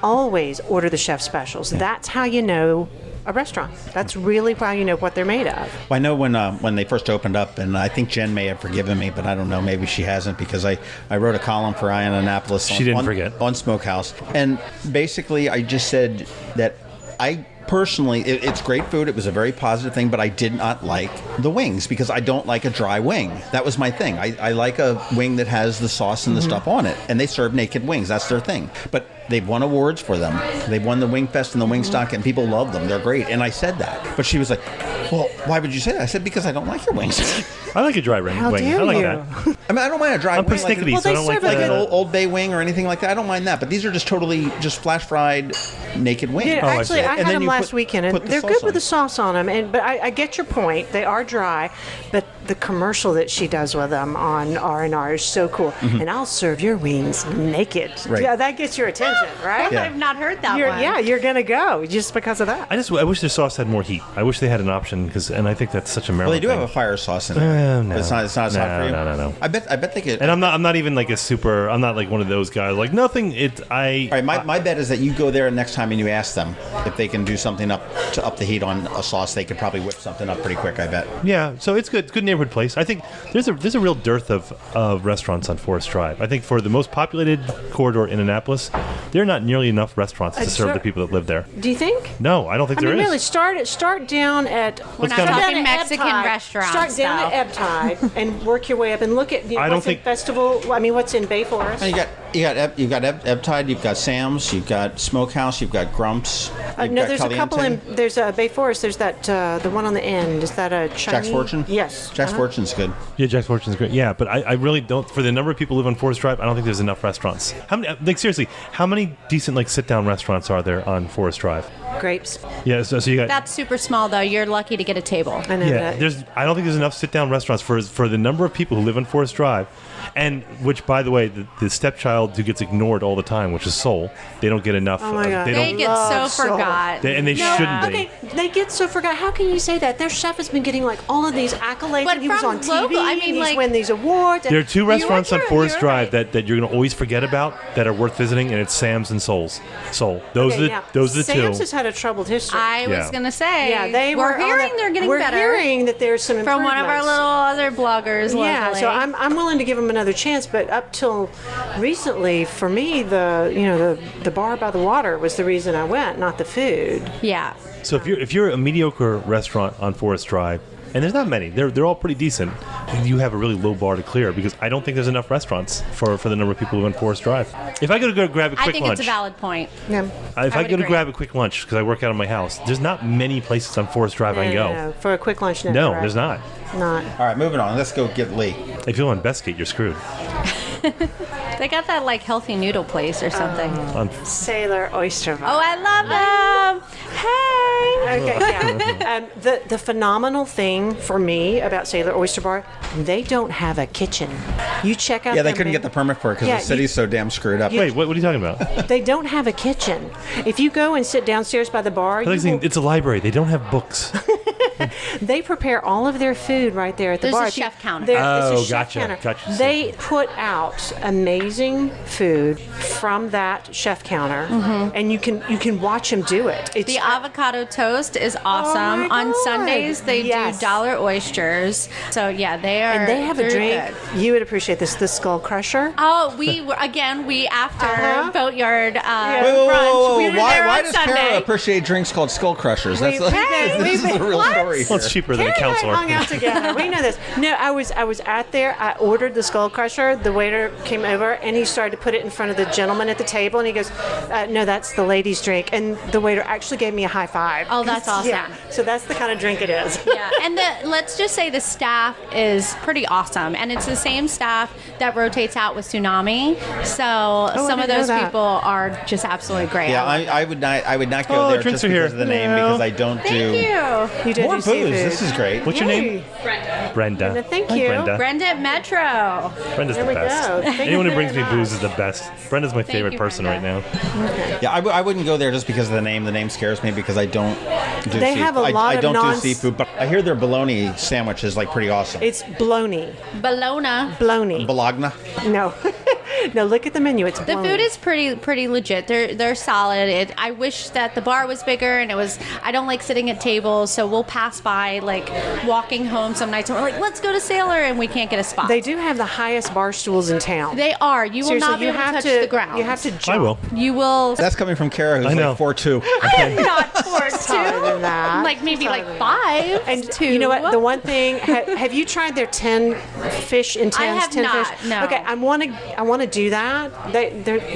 always order the chef specials. That's how you know a restaurant. That's really how you know what they're made of. Well, I know when they first opened up, and I think Jen may have forgiven me, but I don't know, maybe she hasn't, because I wrote a column for Annapolis on Smokehouse. And basically I just said that personally, it's great food. It was a very positive thing, but I did not like the wings because I don't like a dry wing. That was my thing. I like a wing that has the sauce and the stuff on it, and they serve naked wings. That's their thing. But they've won awards for them. They've won the Wing Fest and the Wingstock, and people love them. They're great. And I said that. But she was like, well, why would you say that? I said, because I don't like your wings. I like a dry wing. How dare I like you? that. I mean, I don't mind a dry wing. Persnickety, so I don't like an Old Bay wing or anything like that. I don't mind that. But these are just totally flash fried naked wings. Yeah, actually, I had them last weekend, and they're good with the sauce on them. But I get your point. They are dry, but the commercial that she does with them on R&R is so cool. And I'll serve your wings naked. Right. Yeah, that gets your attention, right? Yeah. I've not heard that one. Yeah, you're going to go just because of that. I wish their sauce had more heat. I wish they had an option, and I think that's such a Maryland Well, they do thing. have a fire sauce in there. No. It's not as hot for you. No. I bet they could. And I'm not even like I'm not like one of those guys. Like nothing. All right, my bet is that you go there next time and you ask them if they can do something to up the heat on a sauce. They could probably whip something up pretty quick, I bet. Yeah, so it's good. It's a good neighborhood place. I think there's a real dearth of restaurants on Forest Drive. I think for the most populated corridor in Annapolis, there are not nearly enough restaurants to serve the people that live there. Do you think? No, I don't think there is. Really, start down at. We're not talking Mexican restaurants. Start down at Ebbtide and work your way up and look at what's in Festival. I mean, what's in Bay Forest? And you've got Ebbtide, you've got Sam's, you've got Smokehouse, you've got Grump's. No, there's Caliente. A couple in. There's a Bay Forest. There's that the one on the end. Is that a Chinese? Jack's Fortune? Yes. Jack's Fortune's good. Yeah, Jack's Fortune's great. Yeah, but I really don't. For the number of people who live on Forest Drive, I don't think there's enough restaurants. How many? Like seriously, how many decent sit-down restaurants are there on Forest Drive? Grapes. Yeah, so you got. That's super small though. You're lucky to get a table. I know that. I don't think there's enough sit-down restaurants for the number of people who live on Forest Drive, and which, by the way, the stepchild who gets ignored all the time, which is Soul, they don't get enough. Oh my God. They get so forgot. And they shouldn't be. Okay, they get so forgot. How can you say that? Their chef has been getting all of these accolades. But and he was on TV. local, I mean, he's win these awards. There are two restaurants on Forest Drive that you're going to always forget about that are worth visiting, and it's Sam's and Soul. Those are the two. Sam's has had a troubled history. I was going to say. Yeah, we're hearing they're getting better. We're hearing that there's some from improvements. one of our little other bloggers. Yeah, locally. so I'm willing to give them another chance. But up till recently, for me, the bar by the water was the reason I went, not the food. Yeah. So if you're a mediocre restaurant on Forest Drive, and there's not many, they're all pretty decent, you have a really low bar to clear because I don't think there's enough restaurants for the number of people who live on Forest Drive. If I go to grab a quick lunch, I think it's a valid point. Yeah. If I go to grab a quick lunch because I work out of my house, there's not many places on Forest Drive I can go. No, for a quick lunch. No, there's not. Not. All right, moving on. Let's go get Lee. If you're on Bestgate, you're screwed. They got that healthy noodle place or something. Sailor Oyster Bar. Oh, I love them. Hey. Okay, yeah. The phenomenal thing for me about Sailor Oyster Bar, they don't have a kitchen. You check out. Yeah, they couldn't get the permit for it because the city's so damn screwed up. Wait, what are you talking about? They don't have a kitchen. If you go and sit downstairs by the bar, it's a library. They don't have books. They prepare all of their food right there at the bar. There's a chef counter. Gotcha. They put out amazing food from that chef counter, and you can watch them do it. The avocado toast is awesome. Oh my On God. Sundays, they do dollar oysters. So, yeah, they are. And they have a drink. Good. You would appreciate this, the Skull Crusher. Oh, we after Boatyard brunch, we were why, there why on does Sunday. Kara appreciate drinks called Skull Crushers? This is a real story here. Well, it's cheaper than a Kara and I counselor. hung out together. We know this. No, I was at there. I ordered the Skull Crusher. The waiter came over and he started to put it in front of the gentleman at the table, and he goes, "No, that's the ladies' drink." And the waiter actually gave me a high five. Oh, that's awesome. Yeah, so that's the kind of drink it is. Yeah, and let's just say the staff is pretty awesome, and it's the same staff that rotates out with Tsunami. So some of those people are just absolutely great. Yeah, I would not go there just because of the name, because I don't do. You did more do booze. seafood. This is great. What's your name? Brenda. Thank Hi, you. Brenda at Metro. Brenda's There the we best. go. Thank Anyone you who brings me very booze is the best. Brenda's my favorite you, person Brenda. right now. Yeah, I wouldn't go there just because of the name. The name scares me because I don't do They seafood. have a lot I of don't non- do seafood, but I hear their bologna sandwich is like pretty awesome. It's bologna. Bologna. Bologna? No. No, look at the menu. It's The bologna. food is pretty legit. They're solid. I wish that the bar was bigger, and I don't like sitting at tables, so we'll pass by like walking home some nights and we're like, let's go to Sailor, and we can't get a spot. They do have the highest bar stools in town. They are. You will Seriously, not be you able to have touch to- the ground. You have to jump. I will. You will. That's coming from Kara, who's I know. like 4'2". I'm not 4'2". Taller than that. Like maybe Taller like than 5. And 2. you know what? The one thing, have you tried their 10 fish in 10s? I have 10 not, Fish? no. Okay, I want to do that.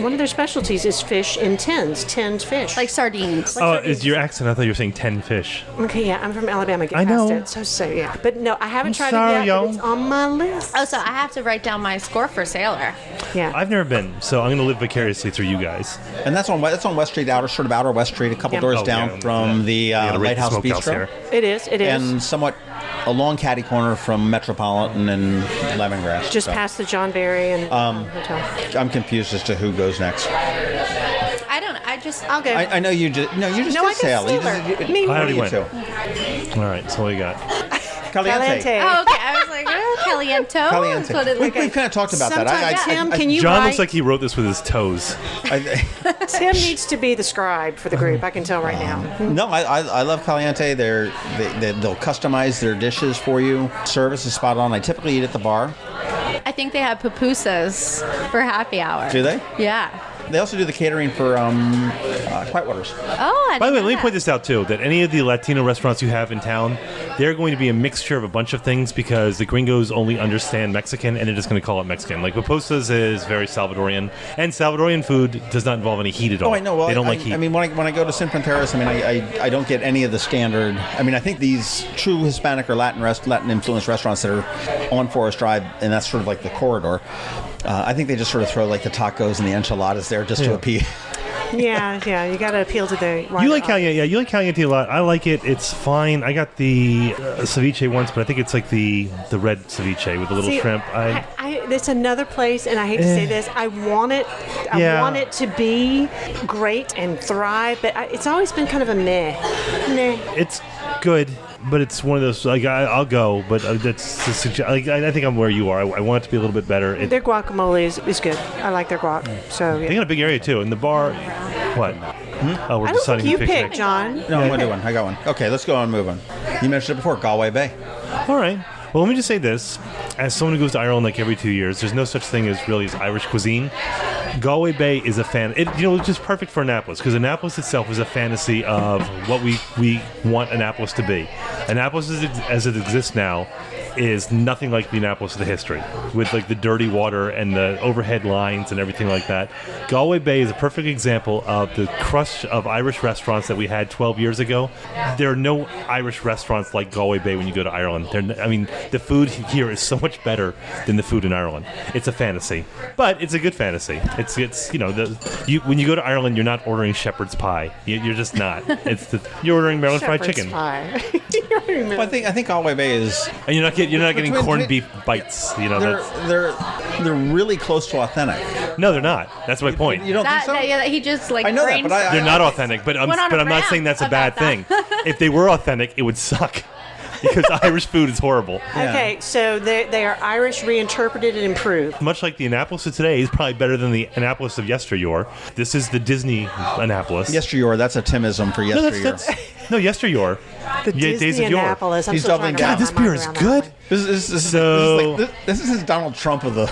One of their specialties is fish in 10s, 10 fish. like sardines. Oh, is your accent? I thought you were saying 10 fish. Okay, yeah, I'm from Alabama. Get I past know. it. So yeah. But no, I haven't tried sorry, it yet. y'all. But it's on my list. Oh, so I have to write down my score for Sailor. Yeah. I've never been, so I'm going to live vicariously through you guys. And that's on West Street, outer West Street, a couple Yeah. doors Oh, down yeah, from the You gotta rate the Lighthouse smokehouse Bistro. here. It is. And somewhat a long catty corner from Metropolitan and Lemongrass. Just so. past the John Berry and hotel. I'm confused as to who goes next. I'll go. I know you just. No, you just No, did I can Sally. You Sailor. just- Me, what I are already you went. two? All right, so what do you got? Caliente. Oh, okay. I was like, Caliento. Caliente. That's what it looks We've kind of talked about that. Sometimes, Tim, can you John write? looks like he wrote this with his toes. Tim needs to be the scribe for the group. I can tell right now. No, I love Caliente. They'll customize their dishes for you. Service is spot on. I typically eat at the bar. I think they have pupusas for happy hour. Do they? Yeah. They also do the catering for Whitewaters. Oh, By the way, let me point this out too, that any of the Latino restaurants you have in town, they're going to be a mixture of a bunch of things because the gringos only understand Mexican and they're just going to call it Mexican. Like Pupusas is very Salvadorian, and Salvadorian food does not involve any heat at all. Oh, I know. Well, they don't like heat. I mean, when I go to San Fronteras, I mean, I don't get any of the standard. I mean, I think these true Hispanic or Latin influenced restaurants that are on Forest Drive, and that's sort of like the corridor. I think they just sort of throw like the tacos and the enchiladas there just to appeal. Yeah, you got to appeal to the. You like Caliente, yeah. You like Caliente a lot. I like it. It's fine. I got the ceviche once, but I think it's like the red ceviche with the little shrimp. It's another place, and I hate to say this. I want it. I want it to be great and thrive, but it's always been kind of a meh. It's good. But it's one of those, like, I'll go, but that's like, I think I'm where you are. I want it to be a little bit better. Their guacamole is good. I like their guac. So yeah. They got a big area, too. And the bar, what? Oh, we're I don't deciding think you to pick pick, John. No, I'm going to do one. I got one. Okay, let's go on moving. You mentioned it before, Galway Bay. All right. Well, let me just say this. As someone who goes to Ireland like every 2 years, there's no such thing as Irish cuisine. Galway Bay is a it's just perfect for Annapolis, because Annapolis itself is a fantasy of what we want Annapolis to be. Annapolis as it exists now is nothing like the Annapolis of the history, with like the dirty water and the overhead lines and everything like that. Galway Bay is a perfect example of the crush of Irish restaurants that we had 12 years ago. There are no Irish restaurants like Galway Bay when you go to Ireland. The food here is so much better than the food in Ireland. It's a fantasy, but it's a good fantasy. When you go to Ireland, you're not ordering shepherd's pie. You're just not. You're ordering Maryland fried chicken. Pie. Well, I think Galway Bay is. And you're not getting corned beef bites. They're really close to authentic. No, they're not. That's my point. You don't think so? He just like. I know that, but they're not authentic. But I'm not saying that's a bad thing. If they were authentic, it would suck. because Irish food is horrible. Yeah. Okay, so they are Irish reinterpreted and improved. Much like the Annapolis of today is probably better than the Annapolis of yesteryear. This is the Disney Annapolis. Yesteryear, that's a Timism for yesteryear. No, yesteryear. The Disney Days of yore. Annapolis. He's doubling down. God, this beer is good. This is Donald Trump of the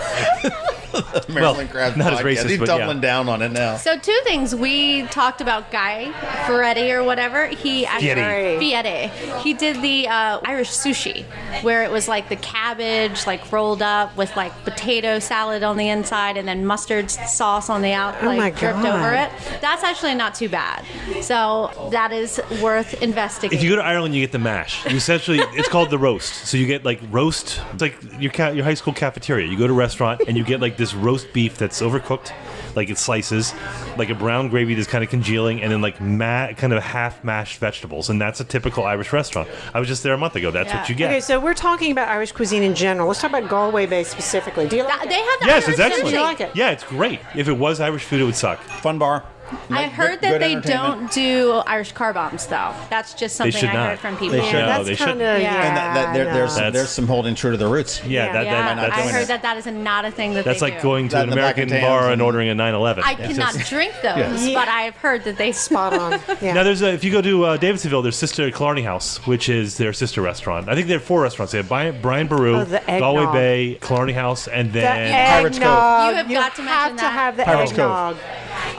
Maryland Crabs not as podcast. racist, He's but doubling down on it now. So 2 things. We talked about Guy Fieri or whatever. He actually Fieri. He did the Irish sushi, where it was like the cabbage like rolled up with like potato salad on the inside and then mustard sauce on the out, like dripped over it. That's actually not too bad. So that is worth investigating. If you go to Ireland, you get the mash. You essentially, it's called the roast. So you get like roast. It's like your high school cafeteria. You go to a restaurant and you get like this roast beef that's overcooked, like it slices, like a brown gravy that's kind of congealing, and then like kind of half mashed vegetables. And that's a typical Irish restaurant. I was just there a month ago. That's what you get. Okay, so we're talking about Irish cuisine in general. Let's talk about Galway Bay specifically. Do you like it? They have the Yes, Irish it's excellent. Do you like it? Yeah, it's great. If it was Irish food, it would suck. Fun bar. I heard that they don't do Irish car bombs, though. That's just something I heard from people. They should. That's they kind should. of And there's some holding true to the roots. I heard that is not a thing that that's they like do. going to an American bar and ordering a 911. I cannot drink those, but I've heard that they spot on. Yeah. Now, if you go to Davidsonville, there's Sister Killarney House, which is their sister restaurant. I think they have 4 restaurants. They have Brian Baru, Galway Bay, Killarney House, and then Pirates Cove. You have got to mention to have the Pirates eggnog.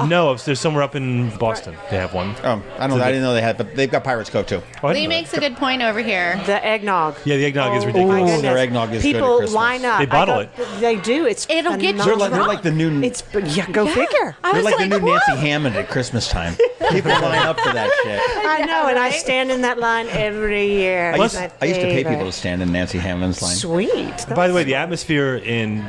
No, there's somewhere up in Boston. They have one. Oh, I didn't know they had, but they've got Pirates Cove too. Lee makes a good point over here. The eggnog. Yeah, the eggnog is ridiculous. Oh, their eggnog is good at People Christmas. line up. They bottle it. They do. It'll get you phenomenal. They're like the new. Go figure. They're like the new Nancy Hammond at Christmas time. People line up for that shit. I know, and I stand in that line every year. I used to pay people to stand in Nancy Hammond's line. Sweet. By the way, the atmosphere in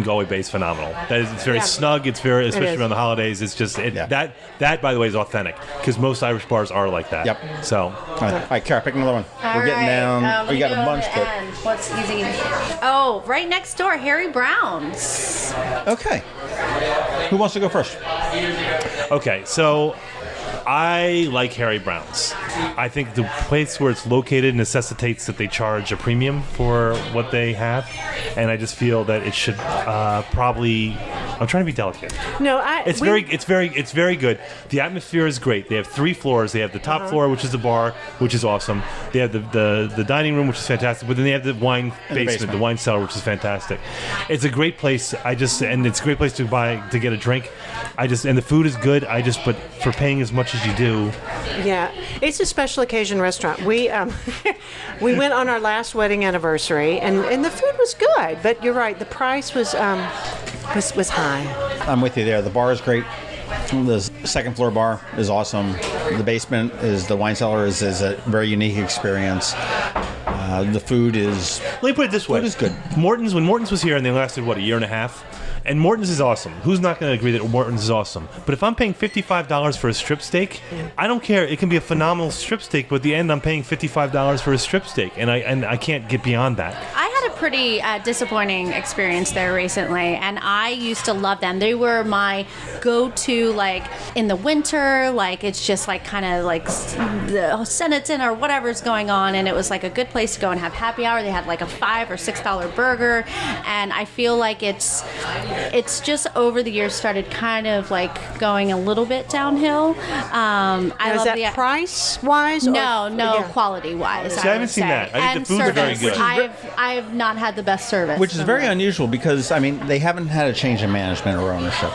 Galway Bay is phenomenal. It's very snug. It's very, especially around the holidays. It's just that. By the way, is authentic because most Irish bars are like that. Yep. So, all right, Kara, pick another one. We're getting down. We got a bunch, but what's easy? Oh, right next door, Harry Brown's. Okay. Who wants to go first? Okay, so I like Harry Brown's. I think the place where it's located necessitates that they charge a premium for what they have, and I just feel that it should probably. I'm trying to be delicate. No, it's very good. The atmosphere is great. They have 3 floors. They have the top floor, which is the bar, which is awesome. They have the dining room, which is fantastic. But then they have the wine basement, the wine cellar, which is fantastic. It's a great place. And it's a great place to get a drink. And the food is good. But for paying as much as you do. Yeah, it's a special occasion restaurant. We we went on our last wedding anniversary, and the food was good. But you're right, the price was high. I'm with you there. The bar is great. The second floor bar is awesome. The basement the wine cellar is a very unique experience. The food is. Let me put it this way. Food is good. When Morton's was here, and they lasted a year and a half. And Morton's is awesome. Who's not going to agree that Morton's is awesome? But if I'm paying $55 for a strip steak, I don't care. It can be a phenomenal strip steak, but at the end, I'm paying $55 for a strip steak, and I can't get beyond that. I had a pretty disappointing experience there recently, and I used to love them. They were my go-to, like in the winter, like it's just like kind of like the Senaton or whatever's going on, and it was like a good place to go and have happy hour. They had like a $5 or $6 burger, and I feel like it's just over the years started kind of like going a little bit downhill. I love that price wise? No, quality wise. See, I haven't seen that. I think the food's very good. I've not had the best service. Which is very unusual because they haven't had a change in management or ownership.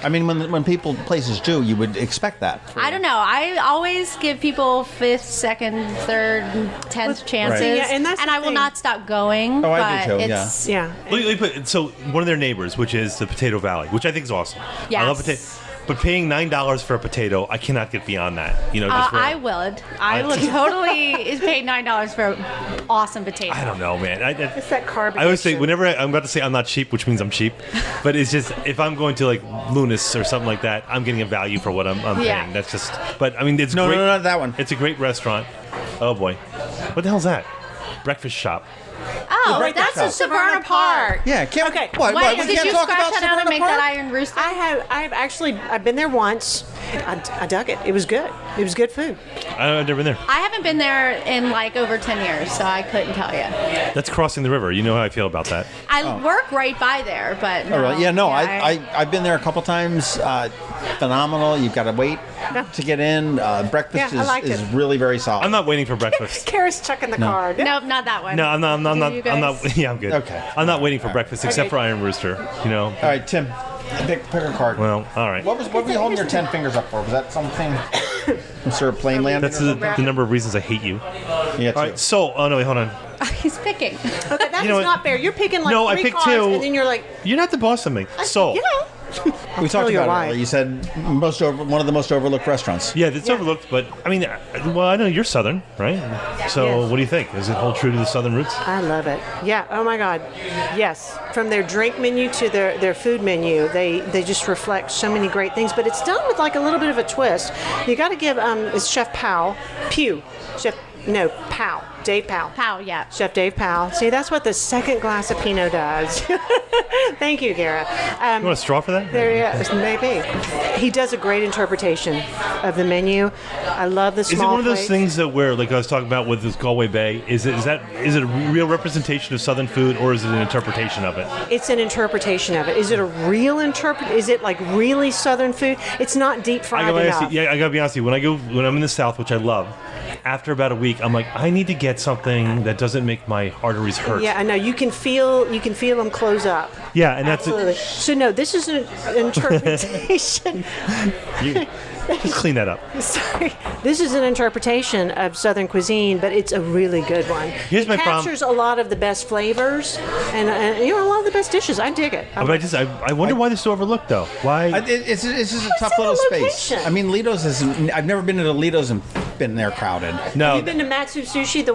When places do, you would expect that. I don't know. I always give people 5th, 2nd, 3rd, 10th chances, right. And I will not stop going. Oh, but I do too. Yeah. So one of their neighbors, which is the Potato Valley, which I think is awesome. Yes. I love potato. But paying $9 for a potato, I cannot get beyond that. I would totally pay $9 for an awesome potato. I don't know, man. It's that carb. I always say, whenever I'm about to say I'm not cheap, which means I'm cheap, but it's just, if I'm going to like Lunas or something like that, I'm getting a value for what I'm paying. That's just, but it's no, great. No, not that one. It's a great restaurant. Oh boy. What the hell's that? Breakfast shop. Oh, that's a Severna Park. Yeah, okay. What? We Did can't you talk scratch about that out and Severna make Park? that iron rooster? I've been there once. I dug it. It was good. It was good food. I've never been there. I haven't been there in like over 10 years, so I couldn't tell you. That's crossing the river. You know how I feel about that. I work right by there, but no. Oh, really? Yeah, no, I've been there a couple times. Phenomenal. You've got to wait to get in. Breakfast is really very solid. I'm not waiting for breakfast. Kara's checking the card. Nope, not that one. No, I'm not. Yeah, I'm good. Okay. I'm not waiting for breakfast except for Iron Rooster. You know. All right, Tim. Pick a card. Well, all right. What were you holding your 10 fingers up for? Was that something? Some sort of plane landing? That's the number of reasons I hate you. Yeah. All right. So, oh no, wait, hold on. He's picking. Okay, that is not fair. You're picking like I three picked cards, two. and then you're like, You're not the boss of me. So. We talked about it earlier. You said one of the most overlooked restaurants. Yeah, it's overlooked, but I mean, I know you're Southern, right? So what do you think? Does it hold true to the Southern roots? I love it. Yeah. Oh my God. Yes. From their drink menu to their food menu, they just reflect so many great things. But it's done with like a little bit of a twist. You got to give it's Chef Powell, Powell. Dave Powell. Powell, yeah. Chef Dave Powell. See, that's what the second glass of Pinot does. Thank you, Gara. You want a straw for that? There, yeah, maybe. He does a great interpretation of the menu. I love the small Is it one of those plates. things that where, like I was talking about with this Galway Bay, is it a real representation of Southern food, or is it an interpretation of it? It's an interpretation of it. Is it a real Is it like really Southern food? It's not deep fried enough. I gotta be honest with you. When I'm in the South, which I love, after about a week, I'm like, I need to get something that doesn't make my arteries hurt. Yeah, I know. You can feel them close up. Yeah, and absolutely. So no, this is an interpretation. Just clean that up. Sorry. This is an interpretation of Southern cuisine, but it's a really good one. Here's my problem. It captures a lot of the best flavors and a lot of the best dishes. I dig it. I wonder why they're so overlooked, though. Why? It's just a tough little space. I mean, Lido's isn't. I've never been to Lido's and been there crowded. No. Have you been to Matsu Sushi, the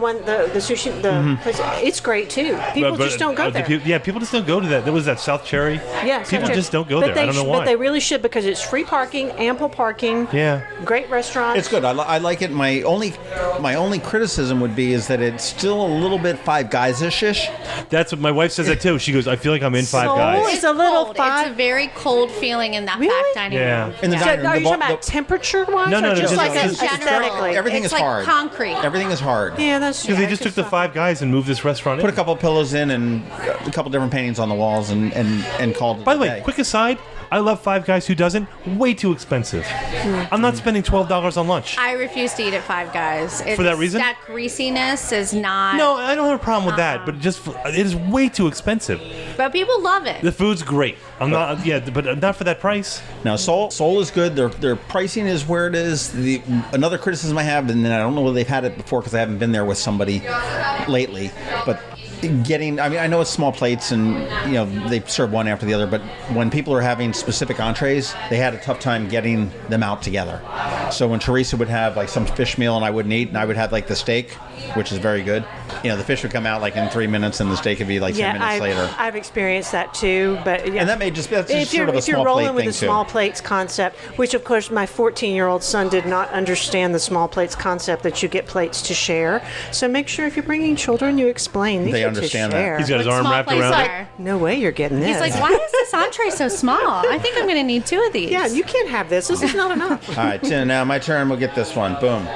sushi, place? It's great too. People just don't go there. People just don't go to that. There was that South Cherry. Yeah, people just don't go there. I don't know why. But they really should, because it's free parking, ample parking. Yeah. Great restaurant. It's good. I like it. My only criticism would be is that it's still a little bit Five Guys-ish. That's what my wife says that too. She goes, I feel like I'm in Five Guys. It's a little cold. Five. It's a very cold feeling in that back dining room. In the dining room. Are you talking about temperature-wise? No, or just like aesthetically. Everything is like hard. Concrete. Everything is hard. Yeah, that's true. Because they just took the Five Guys and moved this restaurant in. Put a couple of pillows in and a couple different paintings on the walls and called it. By the way, quick aside, I love Five Guys. Who doesn't? Way too expensive. I'm not spending $12 on lunch. I refuse to eat at Five Guys. For that reason? That greasiness is not... No, I don't have a problem with that, but it is way too expensive. But people love it. The food's great. But not for that price. Now, Seoul is good. Their pricing is where it is. Another criticism I have, and I don't know whether they've had it before because I haven't been there with somebody lately, but I know it's small plates and they serve one after the other, but when people are having specific entrees, they had a tough time getting them out together. So when Teresa would have like some fish meal and I wouldn't eat, and I would have like the steak, which is very good, the fish would come out like in 3 minutes and the steak would be like 10 minutes later. I've experienced that too, but and that's just sort of a small plate thing too. If you're rolling with the small plates concept, which of course my 14-year-old son did not understand the small plates concept that you get plates to share. So make sure if you're bringing children, you explain these are to share. He's got his arm wrapped around it. No way you're getting this. He's like, why is this entree so small? I think I'm going to need 2 of these. Yeah, you can't have this. This is not enough. All right, Tim, now my turn. We'll get this one. Boom.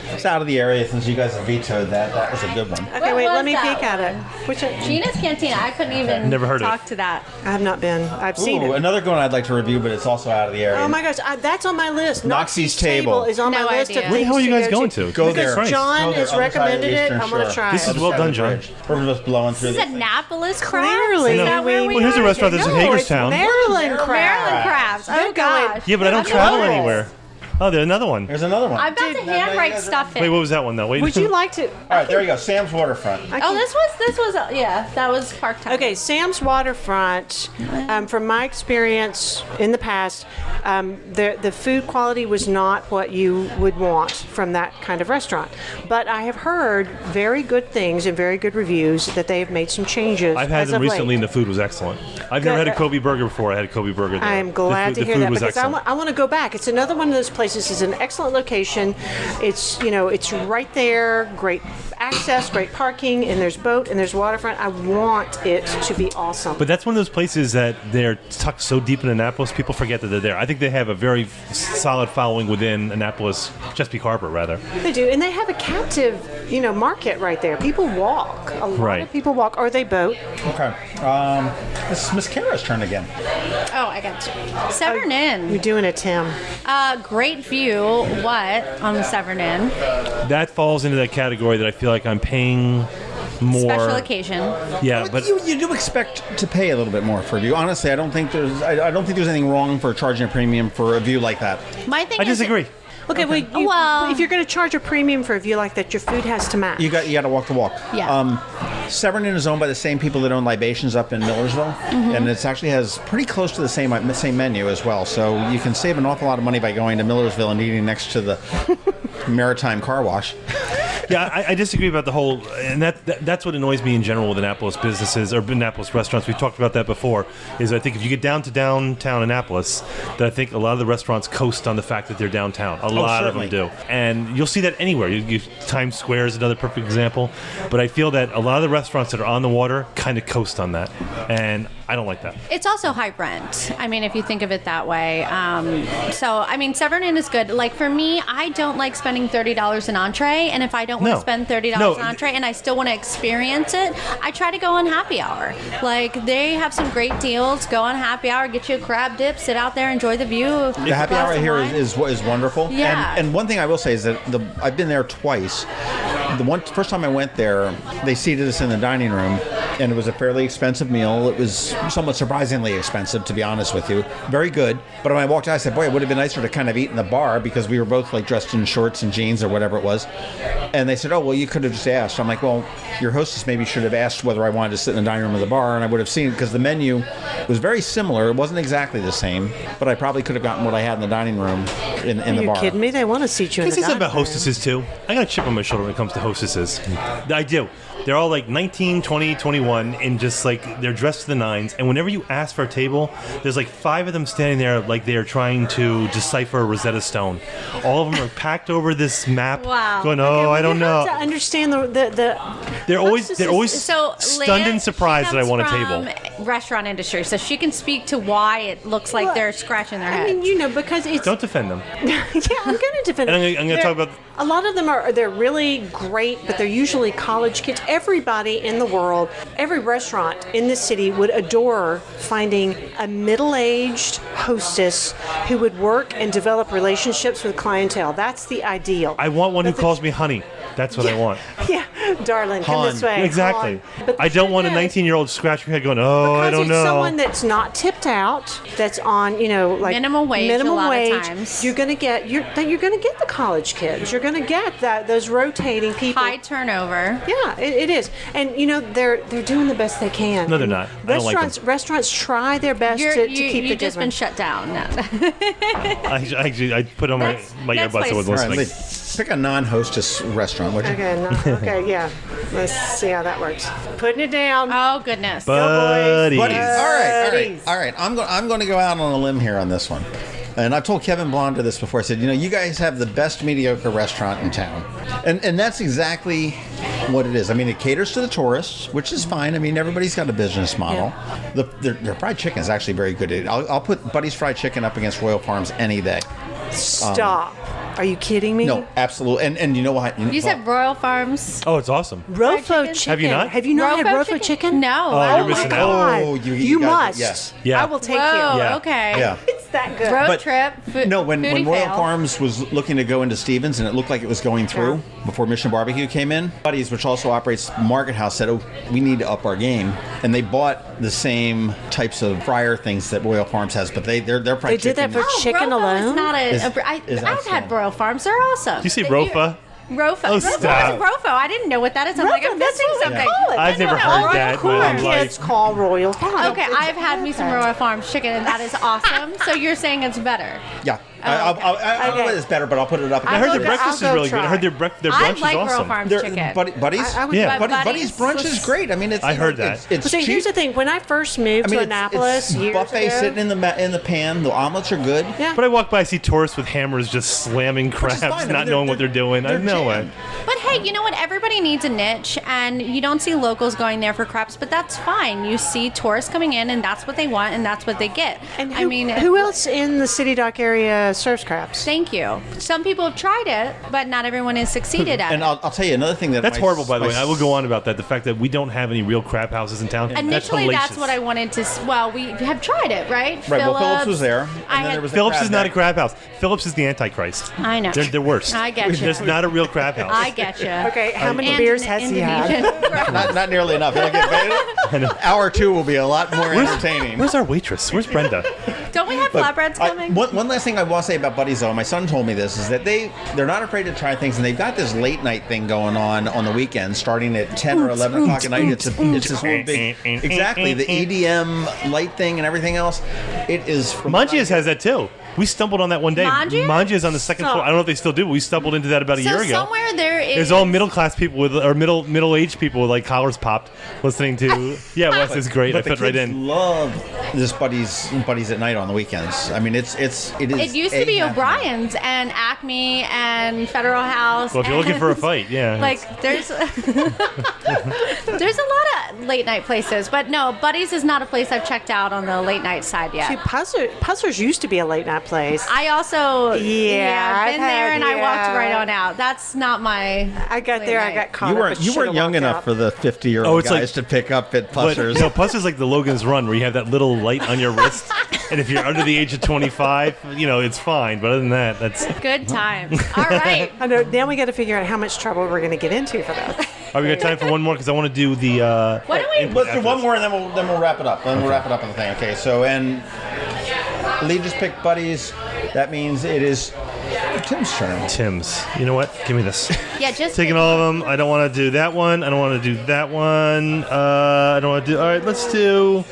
It's out of the area since you guys have vetoed that. That was a good one. Okay, wait, let me peek at it. Which Gina's Cantina. I couldn't even talk to that. I have not been. I've seen it. Another good one I'd like to review, but it's also out of the area. Oh my gosh, that's on my list. Noxie's Table is on my list of things. Where the hell are you guys going to? Go there. Because John has recommended it. I'm going to try it. This is well done, John. We're just blowing through this. This is Annapolis crabs? Clearly. Is that where we are? Here's a restaurant that's in Hagerstown. Maryland crabs. Maryland crabs. Oh, gosh. Yeah, but I don't travel anywhere. Oh, there's another one. There's another one. I'm about to handwrite stuff in. Wait, what was that one, though? Wait. Would you like to... All right, there you go. Sam's Waterfront. This was that was Park Time. Okay, Sam's Waterfront, from my experience in the past, the food quality was not what you would want from that kind of restaurant. But I have heard very good things and very good reviews that they have made some changes. I've had them recently, and the food was excellent. I've never had a Kobe burger before. I had a Kobe burger there. I am glad to hear that, because I want to go back. It's another one of those places. It's an excellent location. It's right there. Great access, great parking, and there's boat and there's waterfront. I want it to be awesome. But that's one of those places that they're tucked so deep in Annapolis, people forget that they're there. I think they have a very solid following within Annapolis, Chesapeake Harbor, rather. They do, and they have a captive, market right there. People walk. A lot of people walk, or they boat. Okay. This is Miss Kara's turn again. Oh, I got you. Severn Inn. You're doing it, Tim. Great view. What on the Severn Inn? That falls into that category that I feel like I'm paying more. Special occasion. Yeah, but you do expect to pay a little bit more for a view. Honestly, I don't think there's anything wrong for charging a premium for a view like that. My thing I disagree. Okay, well, if you're going to charge a premium for a view like that, your food has to match. You got to walk the walk. Yeah. Severn Inn is owned by the same people that own Libations up in Millersville, and it actually has pretty close to the same menu as well. So you can save an awful lot of money by going to Millersville and eating next to the Maritime Car Wash. Yeah, I disagree about the whole, and that's what annoys me in general with Annapolis businesses or Annapolis restaurants. We've talked about that before. Is I think if you get down to downtown Annapolis, that I think a lot of the restaurants coast on the fact that they're downtown. A lot certainly. of them do, and you'll see that anywhere. Times Square is another perfect example. But I feel that a lot of the restaurants that are on the water kind of coast on that, and I don't like that. It's also high rent. I mean, if you think of it that way. Severn Inn is good. Like for me, I don't like spending $30 an entree, and if I don't want to spend $30 an entree and I still want to experience it, I try to go on happy hour. Like they have some great deals. Go on happy hour, get you a crab dip, sit out there, enjoy the view. The happy hour here is wonderful. Yeah. And one thing I will say is that I've been there twice. The first time I went there, they seated us in the dining room, and it was a fairly expensive meal. It was somewhat surprisingly expensive, to be honest with you. Very good. But when I walked out, I said, boy, it would have been nicer to kind of eat in the bar because we were both like dressed in shorts and jeans or whatever it was. And they said, oh, well, you could have just asked. I'm like, well, your hostess maybe should have asked whether I wanted to sit in the dining room of the bar, and I would have seen it because the menu was very similar. It wasn't exactly the same, but I probably could have gotten what I had in the dining room in the bar. Are you kidding me? They want to seat you in the dining room. Can I say something about hostesses, too? I got a chip on my shoulder when it comes to hostesses. I do. They're all like 19, 20, 21, and just like they're dressed to the nines. And whenever you ask for a table, there's like 5 of them standing there like they are trying to decipher Rosetta Stone. All of them are packed over this map. Wow. Going, I don't know. You have to understand They're always stunned and surprised that I want a table. Restaurant industry, so she can speak to why it looks like they're scratching their heads. I mean, because it's... Don't defend them. Yeah, I'm going to defend them. And I'm going to talk about... A lot of them they're really great, but they're usually college kids. Everybody in the world, every restaurant in the city would adore finding a middle-aged hostess who would work and develop relationships with clientele. That's the ideal. I want one who calls me honey. That's what I want. Yeah, darling, come this way. Exactly. I don't want a 19-year-old scratching her head going, I don't know. Because someone that's not tipped out, that's on, like minimum wage. A lot of times. You're going to get the college kids. You're going to get those rotating people. High turnover. Yeah, it is. And they're doing the best they can. No, they're not. I don't like them. Restaurants try their best to keep the You've just been shut down. No. I put on my earbuds. I was listening. Right, pick a non-hostess restaurant, would you? Okay, yeah. Let's see how that works. Putting it down. Oh, goodness. Buddies. All right. I'm going to go out on a limb here on this one. And I've told Kevin Blonder this before. I said, you guys have the best mediocre restaurant in town. And that's exactly what it is. I mean, it caters to the tourists, which is fine. I mean, everybody's got a business model. Yeah. Their fried chicken is actually very good. I'll put Buddy's Fried Chicken up against Royal Farms any day. Stop. Are you kidding me? No, absolutely. And you know what? You said Royal Farms. Oh, it's awesome. Rofo chicken. Have you not? Have you not had Rofo chicken? No. Oh, you're missing out. Oh, you must. Yes. Yeah. I will take you. Yeah. Okay. Yeah. It's that good. Road trip. When Royal Farms was looking to go into Stevens and it looked like it was going through before Mission Barbecue came in, Buddy's, which also operates Market House, said, we need to up our game. And they bought the same types of fryer things that Royal Farms has, but their fried chicken. They did that for chicken alone? I've had Royal Farms. They're awesome. Do you see Rofa? Rofo. Oh, stop. Rofo. I didn't know what that is. I'm like, I'm missing something. I've never heard that. Kids call Royal Farms. Okay, I've had me some Royal Farms chicken, and that is awesome. So you're saying it's better? Yeah. I don't know if it's better, but I'll put it up. I heard their breakfast is really good. I heard their brunch is awesome. I like Rural Farms chicken. Buddies? Buddies brunch is great. I mean, I heard that. It's cheap. Here's the thing. When I first moved to Annapolis it's buffet sitting in the pan. The omelets are good. Yeah. But I walk by, I see tourists with hammers just slamming crabs, not knowing what they're doing. I have no way. But hey, you know what? Everybody needs a niche, and you don't see locals going there for crabs, but that's fine. You see tourists coming in, and that's what they want, and that's what they get. And who else in the City Dock area serves crabs? Thank you. Some people have tried it, but not everyone has succeeded at it. And I'll tell you another thing that's horrible, by the way. I will go on about that. The fact that we don't have any real crab houses in town. Initially, that's what I wanted to. Well, we have tried it, right? Right. Well, Phillips was there. Phillips is not a crab house. Phillips is the Antichrist. I know. They're worse. I get you. There's not a real crab house. I get you. Okay, how many beers has he had? Not nearly enough. Hour 2 will be a lot more entertaining. Where's our waitress? Where's Brenda? Don't we have flatbreads coming? One last thing I want to say about Buddies, though, my son told me this, is that they're not afraid to try things, and they've got this late night thing going on the weekend, starting at 10 or 11 o'clock at night. It's this whole big, exactly, the EDM light thing and everything else. It is. Mangia's has that too. We stumbled on that one day. Mangia's on the second floor. I don't know if they still do, but we stumbled into that about a year ago. Somewhere there's all middle-class people or middle-aged people with like collars popped listening to. Yeah, Wes is great. I fit right in. Love this Buddies at night on the weekends. I mean, it is. It used to be O'Brien's and Acme and Federal House. Well, if you're looking for a fight, yeah. Like there's a lot of late night places, but no, Buddies is not a place I've checked out on the late night side yet. See, Puzzlers used to be a late night place. I also I've been there and I walked right on out. That's not my. I got there. Night. I got caught. You weren't young enough for the 50-year-old guys to pick up at Puzzers. No, Puzzers like the Logan's Run, where you have that little light on your wrist, and if you're under the age of 25, it's fine. But other than that, that's good times. All right. I know. Now we got to figure out how much trouble we're going to get into for that. All right, we got time for one more because I want to do the. Why don't we? Let's do one more and then we'll wrap it up. Then we'll wrap it up on the thing. Okay. So Lee just picked Buddies. That means it is Tim's turn. Tim's. You know what? Give me this. Yeah, just taking all of them. I don't want to do that one. I don't want to do that one. I don't want to do. All right, let's do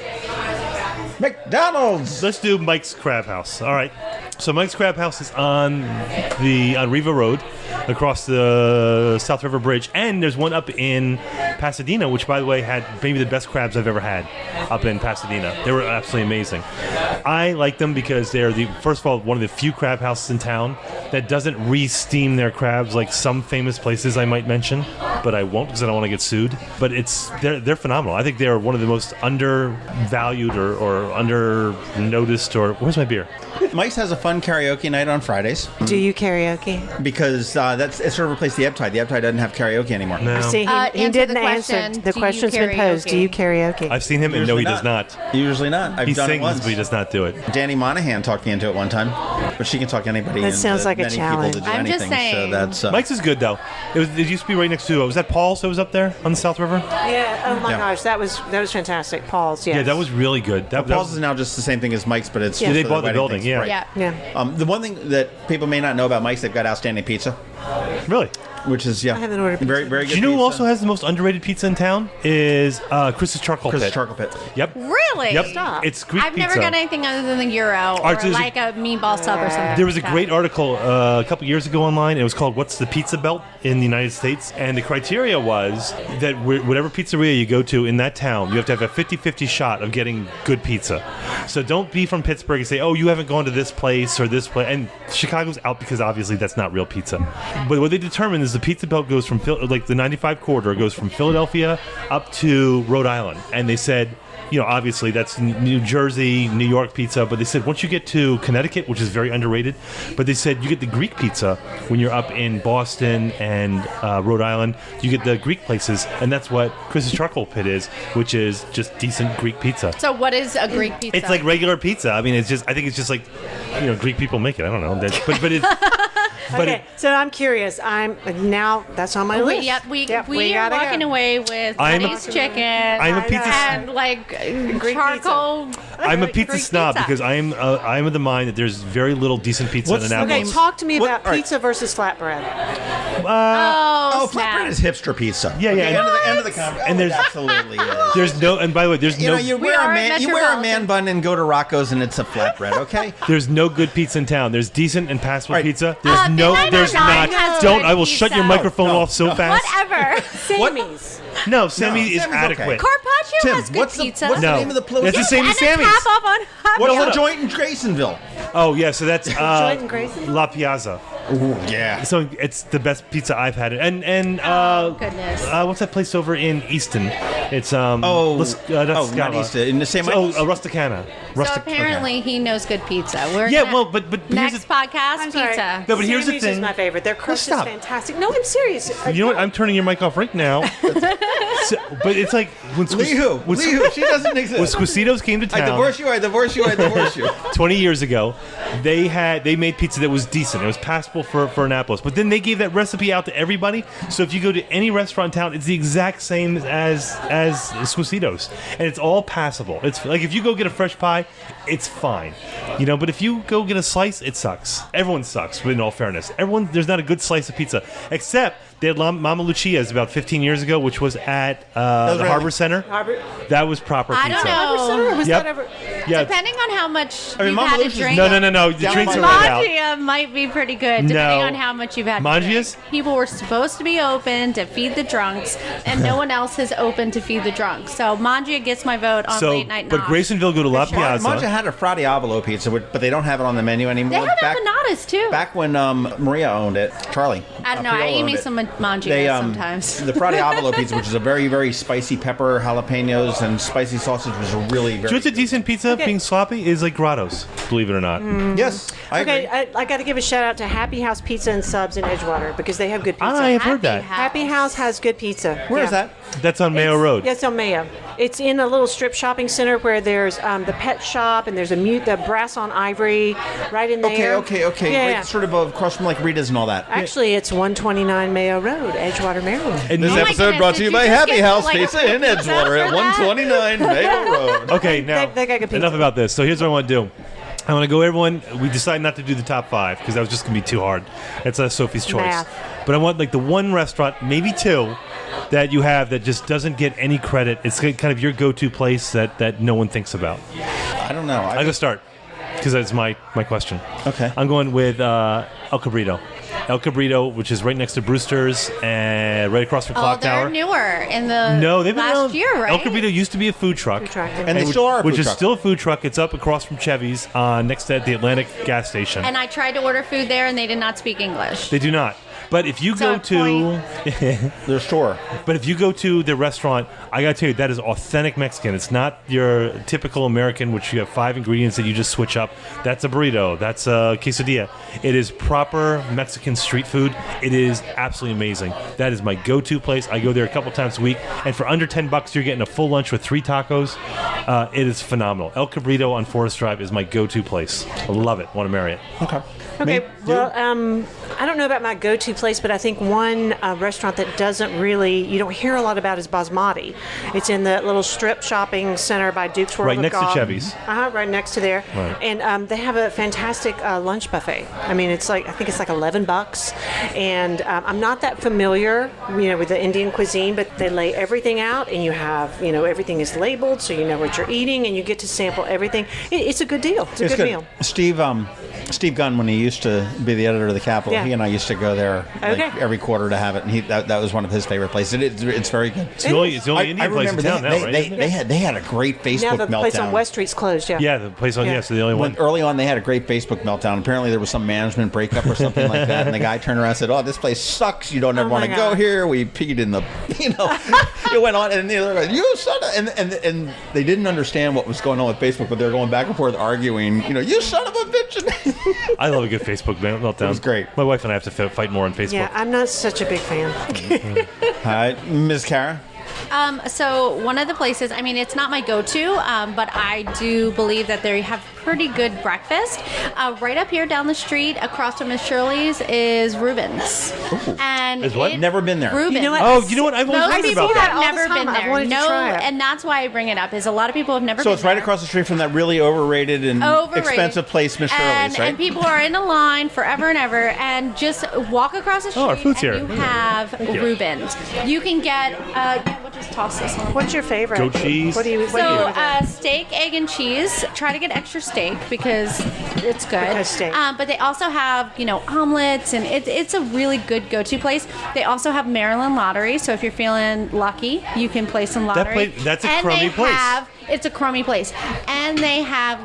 McDonald's. Let's do Mike's Crab House. All right. So Mike's Crab House is on Riva Road, across the South River Bridge, and there's one up in Pasadena, which, by the way, had maybe the best crabs I've ever had up in Pasadena. They were absolutely amazing. I like them because they're first of all, one of the few crab houses in town that doesn't re-steam their crabs like some famous places I might mention, but I won't because I don't want to get sued. But they're phenomenal. I think they're one of the most undervalued or under-noticed. Or where's my beer? Mike's has a fun karaoke night on Fridays. Do you karaoke? Because it sort of replaced the Ebb Tide. The Ebb Tide doesn't have karaoke anymore. No. See, he didn't answer. The question's been posed. Do you karaoke? I've seen him, and no, he does not. Usually not. I've done it once. But he does not do it. Danny Monahan talked me into it one time, but she can talk anybody. That sounds like a challenge. I'm just saying. So that's, Mike's is good though. It used to be right next to. Was that Paul's that was up there on the South River? Yeah. Oh my gosh, that was fantastic. Paul's. Yes. Yeah, that was really good. Paul's is now just the same thing as Mike's, but it's just they bought the building. Things. Yeah. Right. Yeah. The one thing that people may not know about Mike's, they've got outstanding pizza. Really? Which is, I haven't ordered pizza. Very, very good. Do you know pizza. who also has the most underrated pizza in town? Is Chris's Charcoal Pit. Chris's Charcoal Pit. Yep. Really? Yep. Stop. It's Greek I've pizza. never got anything other than the gyro or like a meatball sub or something. There was a great article a couple years ago online. It was called "What's the Pizza Belt in the United States?" And the criteria was that whatever pizzeria you go to in that town, you have to have a 50-50 shot of getting good pizza. So don't be from Pittsburgh and say, "Oh, you haven't gone to this place or this place." And Chicago's out because obviously that's not real pizza. But what they determined is the Pizza Belt goes from like the 95 corridor goes from Philadelphia up to Rhode Island, and they said, obviously that's New Jersey, New York pizza, but they said once you get to Connecticut, which is very underrated, but they said you get the Greek pizza when you're up in Boston and Rhode Island, you get the Greek places, and that's what Chris's Charcoal Pit is, which is just decent Greek pizza. So what is a Greek pizza? It's like regular pizza. I mean, I think it's just like, Greek people make it. I don't know. But it's... Okay, so I'm curious. Now that's on my list. Yep, we are walking away with Buddy's chicken. I'm a pizza and like Greek charcoal. Pizza. I'm a pizza snob because I'm of the mind that there's very little decent pizza in Annapolis. Okay, talk to me about pizza versus flatbread. Flatbread is hipster pizza. Yeah. End of the conversation. And there's absolutely is. There's no, and by the way, there's no. You wear a man bun and go to Rocco's and it's a flatbread. Okay. There's no good pizza in town. There's decent and passable pizza. There's there's not. I will shut your microphone off so fast. Whatever. Sammy's. No, Sammy is adequate. Okay. Carpaccio has good pizza. What's the name of the place? It's the same as Sammy's. What's the joint in Graysonville? Oh yeah, so that's Joint in Grayson? La Piazza. Ooh, yeah. So it's the best pizza I've had. And goodness. What's that place over in Easton? It's not Easton. In the same. Rusticana. So apparently he knows good pizza. But next podcast pizza. No, but here's the thing. Is my favorite. Their crust is fantastic. No, I'm serious. You know what? I'm turning your mic off right now. But it's like when Leehu, she doesn't exist. When Squisitos came to town, I divorce you. 20 years ago, they made pizza that was decent. It was passable for Annapolis. But then they gave that recipe out to everybody. So if you go to any restaurant in town, it's the exact same as Squisitos, and it's all passable. It's like if you go get a fresh pie, it's fine, But if you go get a slice, it sucks. Everyone sucks. But in all fairness, there's not a good slice of pizza except. They had Mama Lucia's about 15 years ago, which was at the Harbor Center. That was proper pizza. I don't know. Harbor Center? Was that ever? Yeah. Depending on how much you've Mama had to Lucia's drink. No. The drinks are right out. Mangia might be pretty good, depending on how much you've had to Mangia's? drink. People were supposed to be open to feed the drunks, and no one else is open to feed the drunks. So Mangia gets my vote on late night. But Graysonville, go to La Piazza. Mangia had a Fra Diavolo pizza, but they don't have it on the menu anymore. They have empanadas too. Back when Maria owned it, Charlie. I don't know. I eat me some Mangia sometimes. The Fra Diavolo pizza, which is a very, very spicy pepper, jalapenos, and spicy sausage, was really very. What's a decent pizza being sloppy is like Grotto's, believe it or not. Yes, I agree. I got to give a shout out to Happy House Pizza and Subs in Edgewater because they have good pizza. I have heard that. Happy House has good pizza. Where is that? That's on Mayo Road. Yes, on Mayo. It's in a little strip shopping center where there's the pet shop and there's the brass on ivory right in there. Okay. Yeah. Right, sort of across from like Rita's and all that. Actually, it's 129 Mayo Road, Edgewater, Maryland. And this episode brought to you by Happy House Pizza in Edgewater at 129 Mayo Road. Okay, now they got good pizza. Enough about this. So here's what I want to do. I want to go, everyone. We decided not to do the top 5 because that was just going to be too hard. It's Sophie's choice. Math. But I want like the one restaurant, maybe 2, that you have that just doesn't get any credit. It's kind of your go-to place that no one thinks about. I don't know. I'm going to start because that's my question. Okay. I'm going with El Cabrito. El Cabrito, which is right next to Brewster's and right across from Clock Tower. They're newer in the they've been last year, right? El Cabrito used to be a food truck. And they still are a food which truck. is still a food truck. It's up across from Chevy's next to the Atlantic gas station. And I tried to order food there, and they did not speak English. They do not. But if you go to their store, but if you go to the restaurant, I gotta tell you that is authentic Mexican. It's not your typical American, which you have 5 ingredients that you just switch up. That's a burrito. That's a quesadilla. It is proper Mexican street food. It is absolutely amazing. That is my go-to place. I go there a couple times a week, and for under $10, you're getting a full lunch with 3 tacos. It is phenomenal. El Cabrito on Forest Drive is my go-to place. I love it. Want to marry it? Okay. Well, I don't know about my go-to place, but I think one restaurant that you don't hear a lot about is Basmati. It's in the little strip shopping center by Duke's World right of next Golf. to Chevy's. Right next to there. Right. And they have a fantastic lunch buffet. I mean, I think it's like $11. And I'm not that familiar, with the Indian cuisine, but they lay everything out, and you have, everything is labeled, so you know what you're eating, and you get to sample everything. It's a good deal. It's a good meal. Steve Gunn, when he used to be the editor of the Capitol, he and I used to go there every quarter to have it, and that was one of his favorite places. It's very good. It's the only Indian place in town now, right? They had a great Facebook meltdown. Now the place on West Street's closed, Yeah, the place on so the only one. Early on, they had a great Facebook meltdown. Apparently, there was some management breakup or something like that, and the guy turned around and said, "Oh, this place sucks. You don't ever want to go here. We peed in the, It went on, and they were like, "You son of," and they didn't understand what was going on with Facebook, but they were going back and forth arguing. You son of a bitch. I love a good Facebook meltdown. It was great. My wife and I have to fight more on Facebook. Yeah, I'm not such a big fan. All right, Ms. Kara. So one of the places, I mean, it's not my go-to, but I do believe that they have pretty good breakfast. Right up here down the street, across from Miss Shirley's, is Reuben's. Ooh. And is what? Never been there. Reuben's. You know what? Oh, you know what? I've always Most heard people about that. have never been there. No, and that's why I bring it up. Is a lot of people have never. So been it's right there. across the street from that really overrated and expensive place, Miss Shirley's, right? And people are in a line forever and ever, and just walk across the street. Our food's here. You have Reuben's. You can get. We'll just toss this on. What's your favorite? Goat cheese. What do you? Steak, egg, and cheese. Try to get extra steak because it's good. Because steak. But they also have, omelets, and it's a really good go-to place. They also have Maryland Lottery, so if you're feeling lucky, you can play some lottery. That's a crummy place. It's a crummy place. And they have,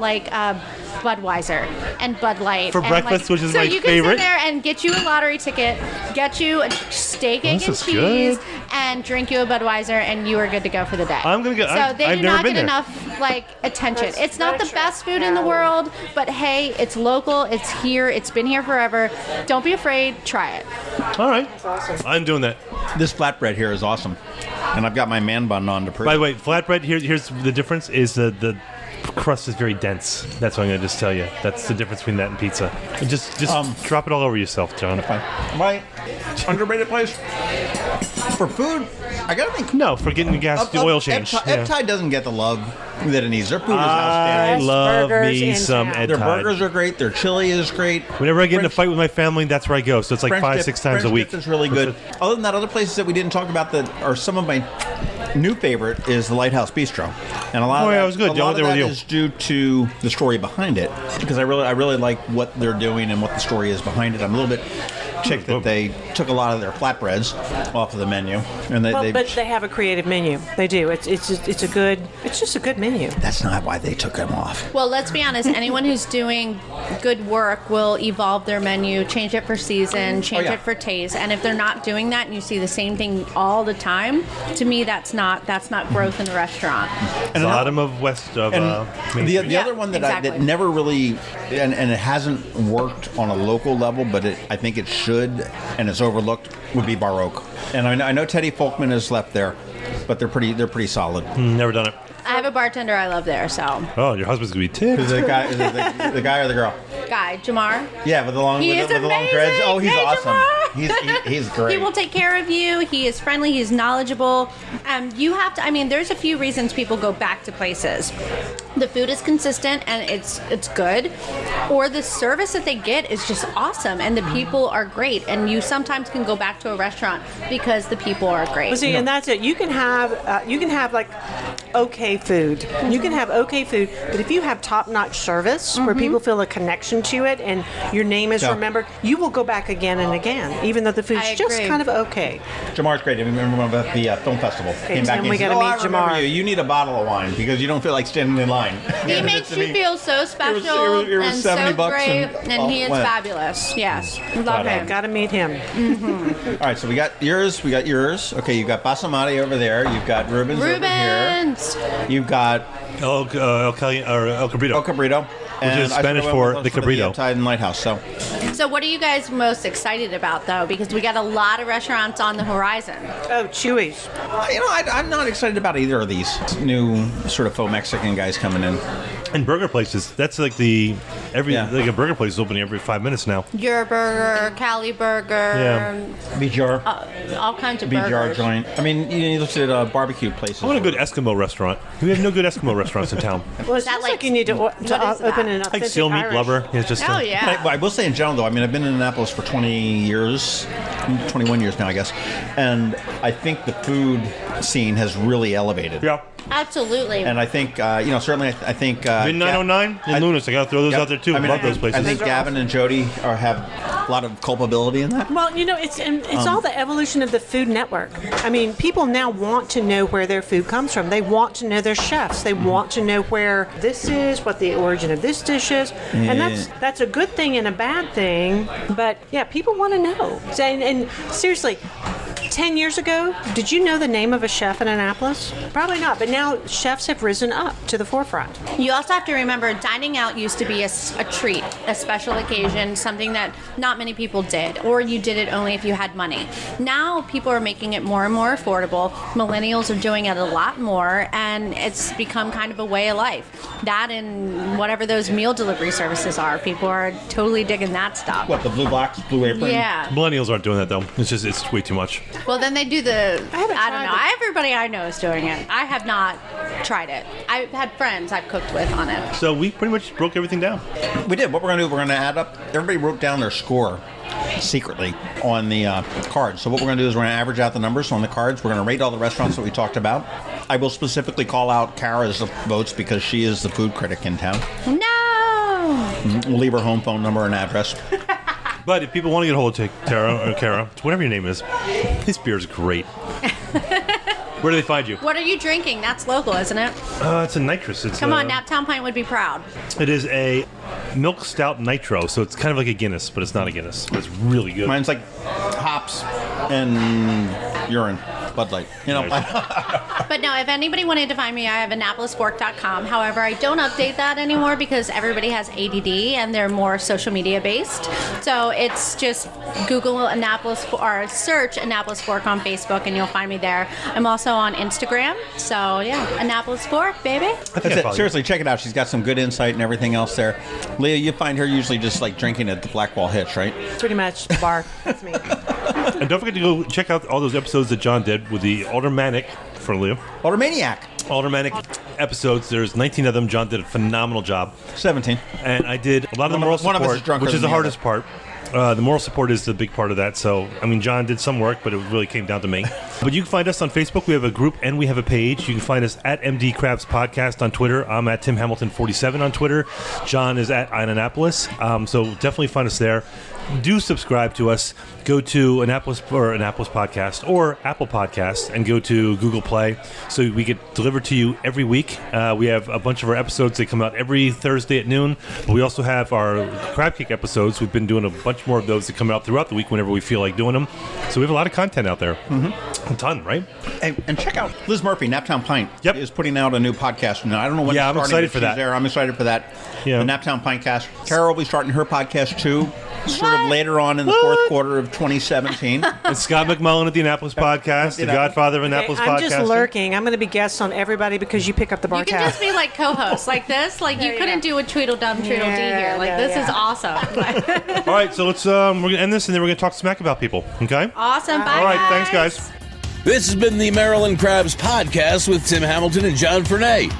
Budweiser and Bud Light. For breakfast, which is my favorite. So you can sit there and get you a lottery ticket, get you a steak, egg, and cheese, and drink you a Budweiser, and you are good to go for the day. I'm going to go. So they do not get there. enough, attention. It's not the best food in the world, but hey, it's local, it's here, it's been here forever. Don't be afraid, try it. All right. That's awesome. I'm doing that. This flatbread here is awesome. And I've got my man bun on to prove. By the way, flatbread, here's the difference, is the crust is very dense. That's what I'm going to just tell you. That's the difference between that and pizza. And just drop it all over yourself, John. My underrated place for food, I gotta think. No, for getting the oil change. Ed Tide doesn't get the love that it needs. Their food is outstanding. I love me some Ed Tide. Their burgers are great. Their chili is great. Whenever I get in a fight with my family, that's where I go. So it's like French 5-6 times a week. French dip is really good. Other than that, other places that we didn't talk about that are some of my new favorite is the Lighthouse Bistro, and a lot of that is due to the story behind it, because I really like what they're doing and what the story is behind it. I'm a little bit chick that they took a lot of their flatbreads off of the menu, and but they have a creative menu. They do. It's just a good menu. That's not why they took them off. Well, let's be honest. Anyone who's doing good work will evolve their menu, change it for season, change it for taste. And if they're not doing that, and you see the same thing all the time, to me, that's not growth in the restaurant. And bottom of west of Main Street. The other one that never really and it hasn't worked on a local level, but I think it should, and it's overlooked, would be Baroque. And I know Teddy Folkman has left there, but they're pretty solid. Never done it. I have a bartender I love there, so. Oh, your husband's gonna be tipped. Is it the guy or the girl? Guy, Jamar. Yeah, with the long dreads. Oh, he's awesome. He's great. He will take care of you. He is friendly. He's knowledgeable. You have to. I mean, there's a few reasons people go back to places. The food is consistent and it's good, or the service that they get is just awesome, and the people are great. And you sometimes can go back to a restaurant because the people are great. Well, see, and that's it. You can have like okay food. You can have okay food, but if you have top-notch service where people feel a connection to it and your name is remembered, you will go back again and again, even though the food's just kind of okay. Jamar's great. I remember about the film festival. Came back and we got to meet Jamar. You need a bottle of wine because you don't feel like standing in line. He makes you feel so special and so great, and he is fabulous. Yes, love him. Got to meet him. All right, so we got yours. Okay, you've got Basmati over there. You've got Reuben's over here. You've got El Cabrito. El Cabrito. Which is Spanish for the Cabrito. Tide and Lighthouse. So what are you guys most excited about, though? Because we got a lot of restaurants on the horizon. Oh, Chewy's. I'm not excited about either of these new sort of faux Mexican guys coming in. And burger places. That's like a burger place is opening every 5 minutes now. Your Burger, Cali Burger. BJR. All kinds of BJR burgers. joint. I mean, you look at barbecue places. I want a good Eskimo restaurant. We have no good Eskimo restaurants in town. Well, it's not like you need to open an authentic like Seal Meat Irish. Lover. It's just I will say in general, though, I mean, I've been in Annapolis for 20 years, 21 years now, I guess. And I think the food scene has really elevated. Yeah. Absolutely. And I think, certainly, I think... Vin 909 and Lunas, I got to throw those out there, too. I love those places. I think Gavin and Jody have a lot of culpability in that. Well, it's all the evolution of the Food Network. I mean, people now want to know where their food comes from. They want to know their chefs. They want to know where this is, what the origin of this dish is. And that's a good thing and a bad thing. But, yeah, people want to know. And seriously... 10 years ago, did you know the name of a chef in Annapolis? Probably not, but now chefs have risen up to the forefront. You also have to remember, dining out used to be a treat, a special occasion, something that not many people did, or you did it only if you had money. Now people are making it more and more affordable. Millennials are doing it a lot more, and it's become kind of a way of life. That and whatever those meal delivery services are, people are totally digging that stuff. What, the blue box, blue apron? Yeah. Millennials aren't doing that though. It's way too much. Well, then they do I don't know. Everybody I know is doing it. I have not tried it. I've had friends I've cooked with on it. So we pretty much broke everything down. We did. What we're going to do, we're going to add up. Everybody wrote down their score secretly on the cards. So what we're going to do is we're going to average out the numbers on the cards. We're going to rate all the restaurants that we talked about. I will specifically call out Kara's votes because she is the food critic in town. No! We'll leave her home phone number and address. But if people want to get a hold of Kara, whatever your name is, this beer is great. Where do they find you? What are you drinking? That's local, isn't it? It's a nitrous. Come on, Naptown Pint would be proud. It is a milk stout nitro, so it's kind of like a Guinness, but it's not a Guinness. But it's really good. Mine's like hops and urine. Bud Light. You know. But no, if anybody wanted to find me, I have AnnapolisFork.com. However, I don't update that anymore because everybody has ADD and they're more social media based. So it's just Google Annapolis or search Annapolis Fork on Facebook and you'll find me there. I'm also on Instagram. So yeah, Annapolis Fork, baby. That's it. Seriously, check it out. She's got some good insight and everything else there. Leah, you find her usually just like drinking at the Blackwall Hitch, right? Pretty much the bar. That's me. And don't forget to go check out all those episodes that John did with the Aldermanic for Leo. Aldermanic episodes. There's 19 of them. John did a phenomenal job. 17. And I did a lot of the moral support, one of us is drunker which is than the hardest part. The moral support is the big part of that. So, I mean, John did some work, but it really came down to me. But you can find us on Facebook. We have a group and we have a page. You can find us at MD Krabs Podcast on Twitter. I'm at Tim Hamilton47 on Twitter. John is at Annapolis. So definitely find us there. Do subscribe to us. Go to Annapolis Podcast or Apple Podcasts and go to Google Play so we get delivered to you every week. We have a bunch of our episodes. They come out every Thursday at noon. But we also have our Crab Cake episodes. We've been doing a bunch more of those that come out throughout the week whenever we feel like doing them. So we have a lot of content out there. Mm-hmm. A ton, right? And check out Liz Murphy, Naptown Pint. Yep. Is putting out a new podcast. Now, I don't know when. Yeah, I'm excited for that. There. I'm excited for that. Yeah. The Naptown Pintcast. Kara will be starting her podcast too. Sort of later on in the fourth quarter of 2017. And Scott McMullen at the Annapolis Podcast, the godfather of Annapolis Podcast. I'm just lurking. I'm going to be guest on everybody because you pick up the bar tab. You can just be like co-host like this. Like you couldn't do a Tweedledum Tweedledee here. Like this is awesome. All right, so let's we're going to end this and then we're going to talk smack about people. Okay? Awesome. Bye. All right, thanks guys. This has been the Maryland Krabs Podcast with Tim Hamilton and John Fernay.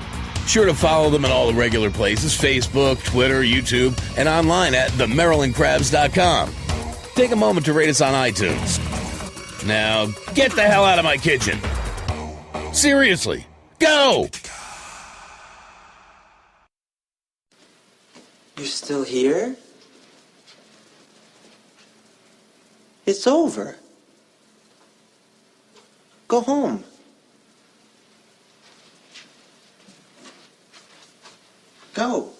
Sure to follow them at all the regular places, Facebook, Twitter, YouTube, and online at themarylandkrabs.com. Take a moment to rate us on iTunes. Now, get the hell out of my kitchen. Seriously, go! You're still here? It's over. Go home. Go.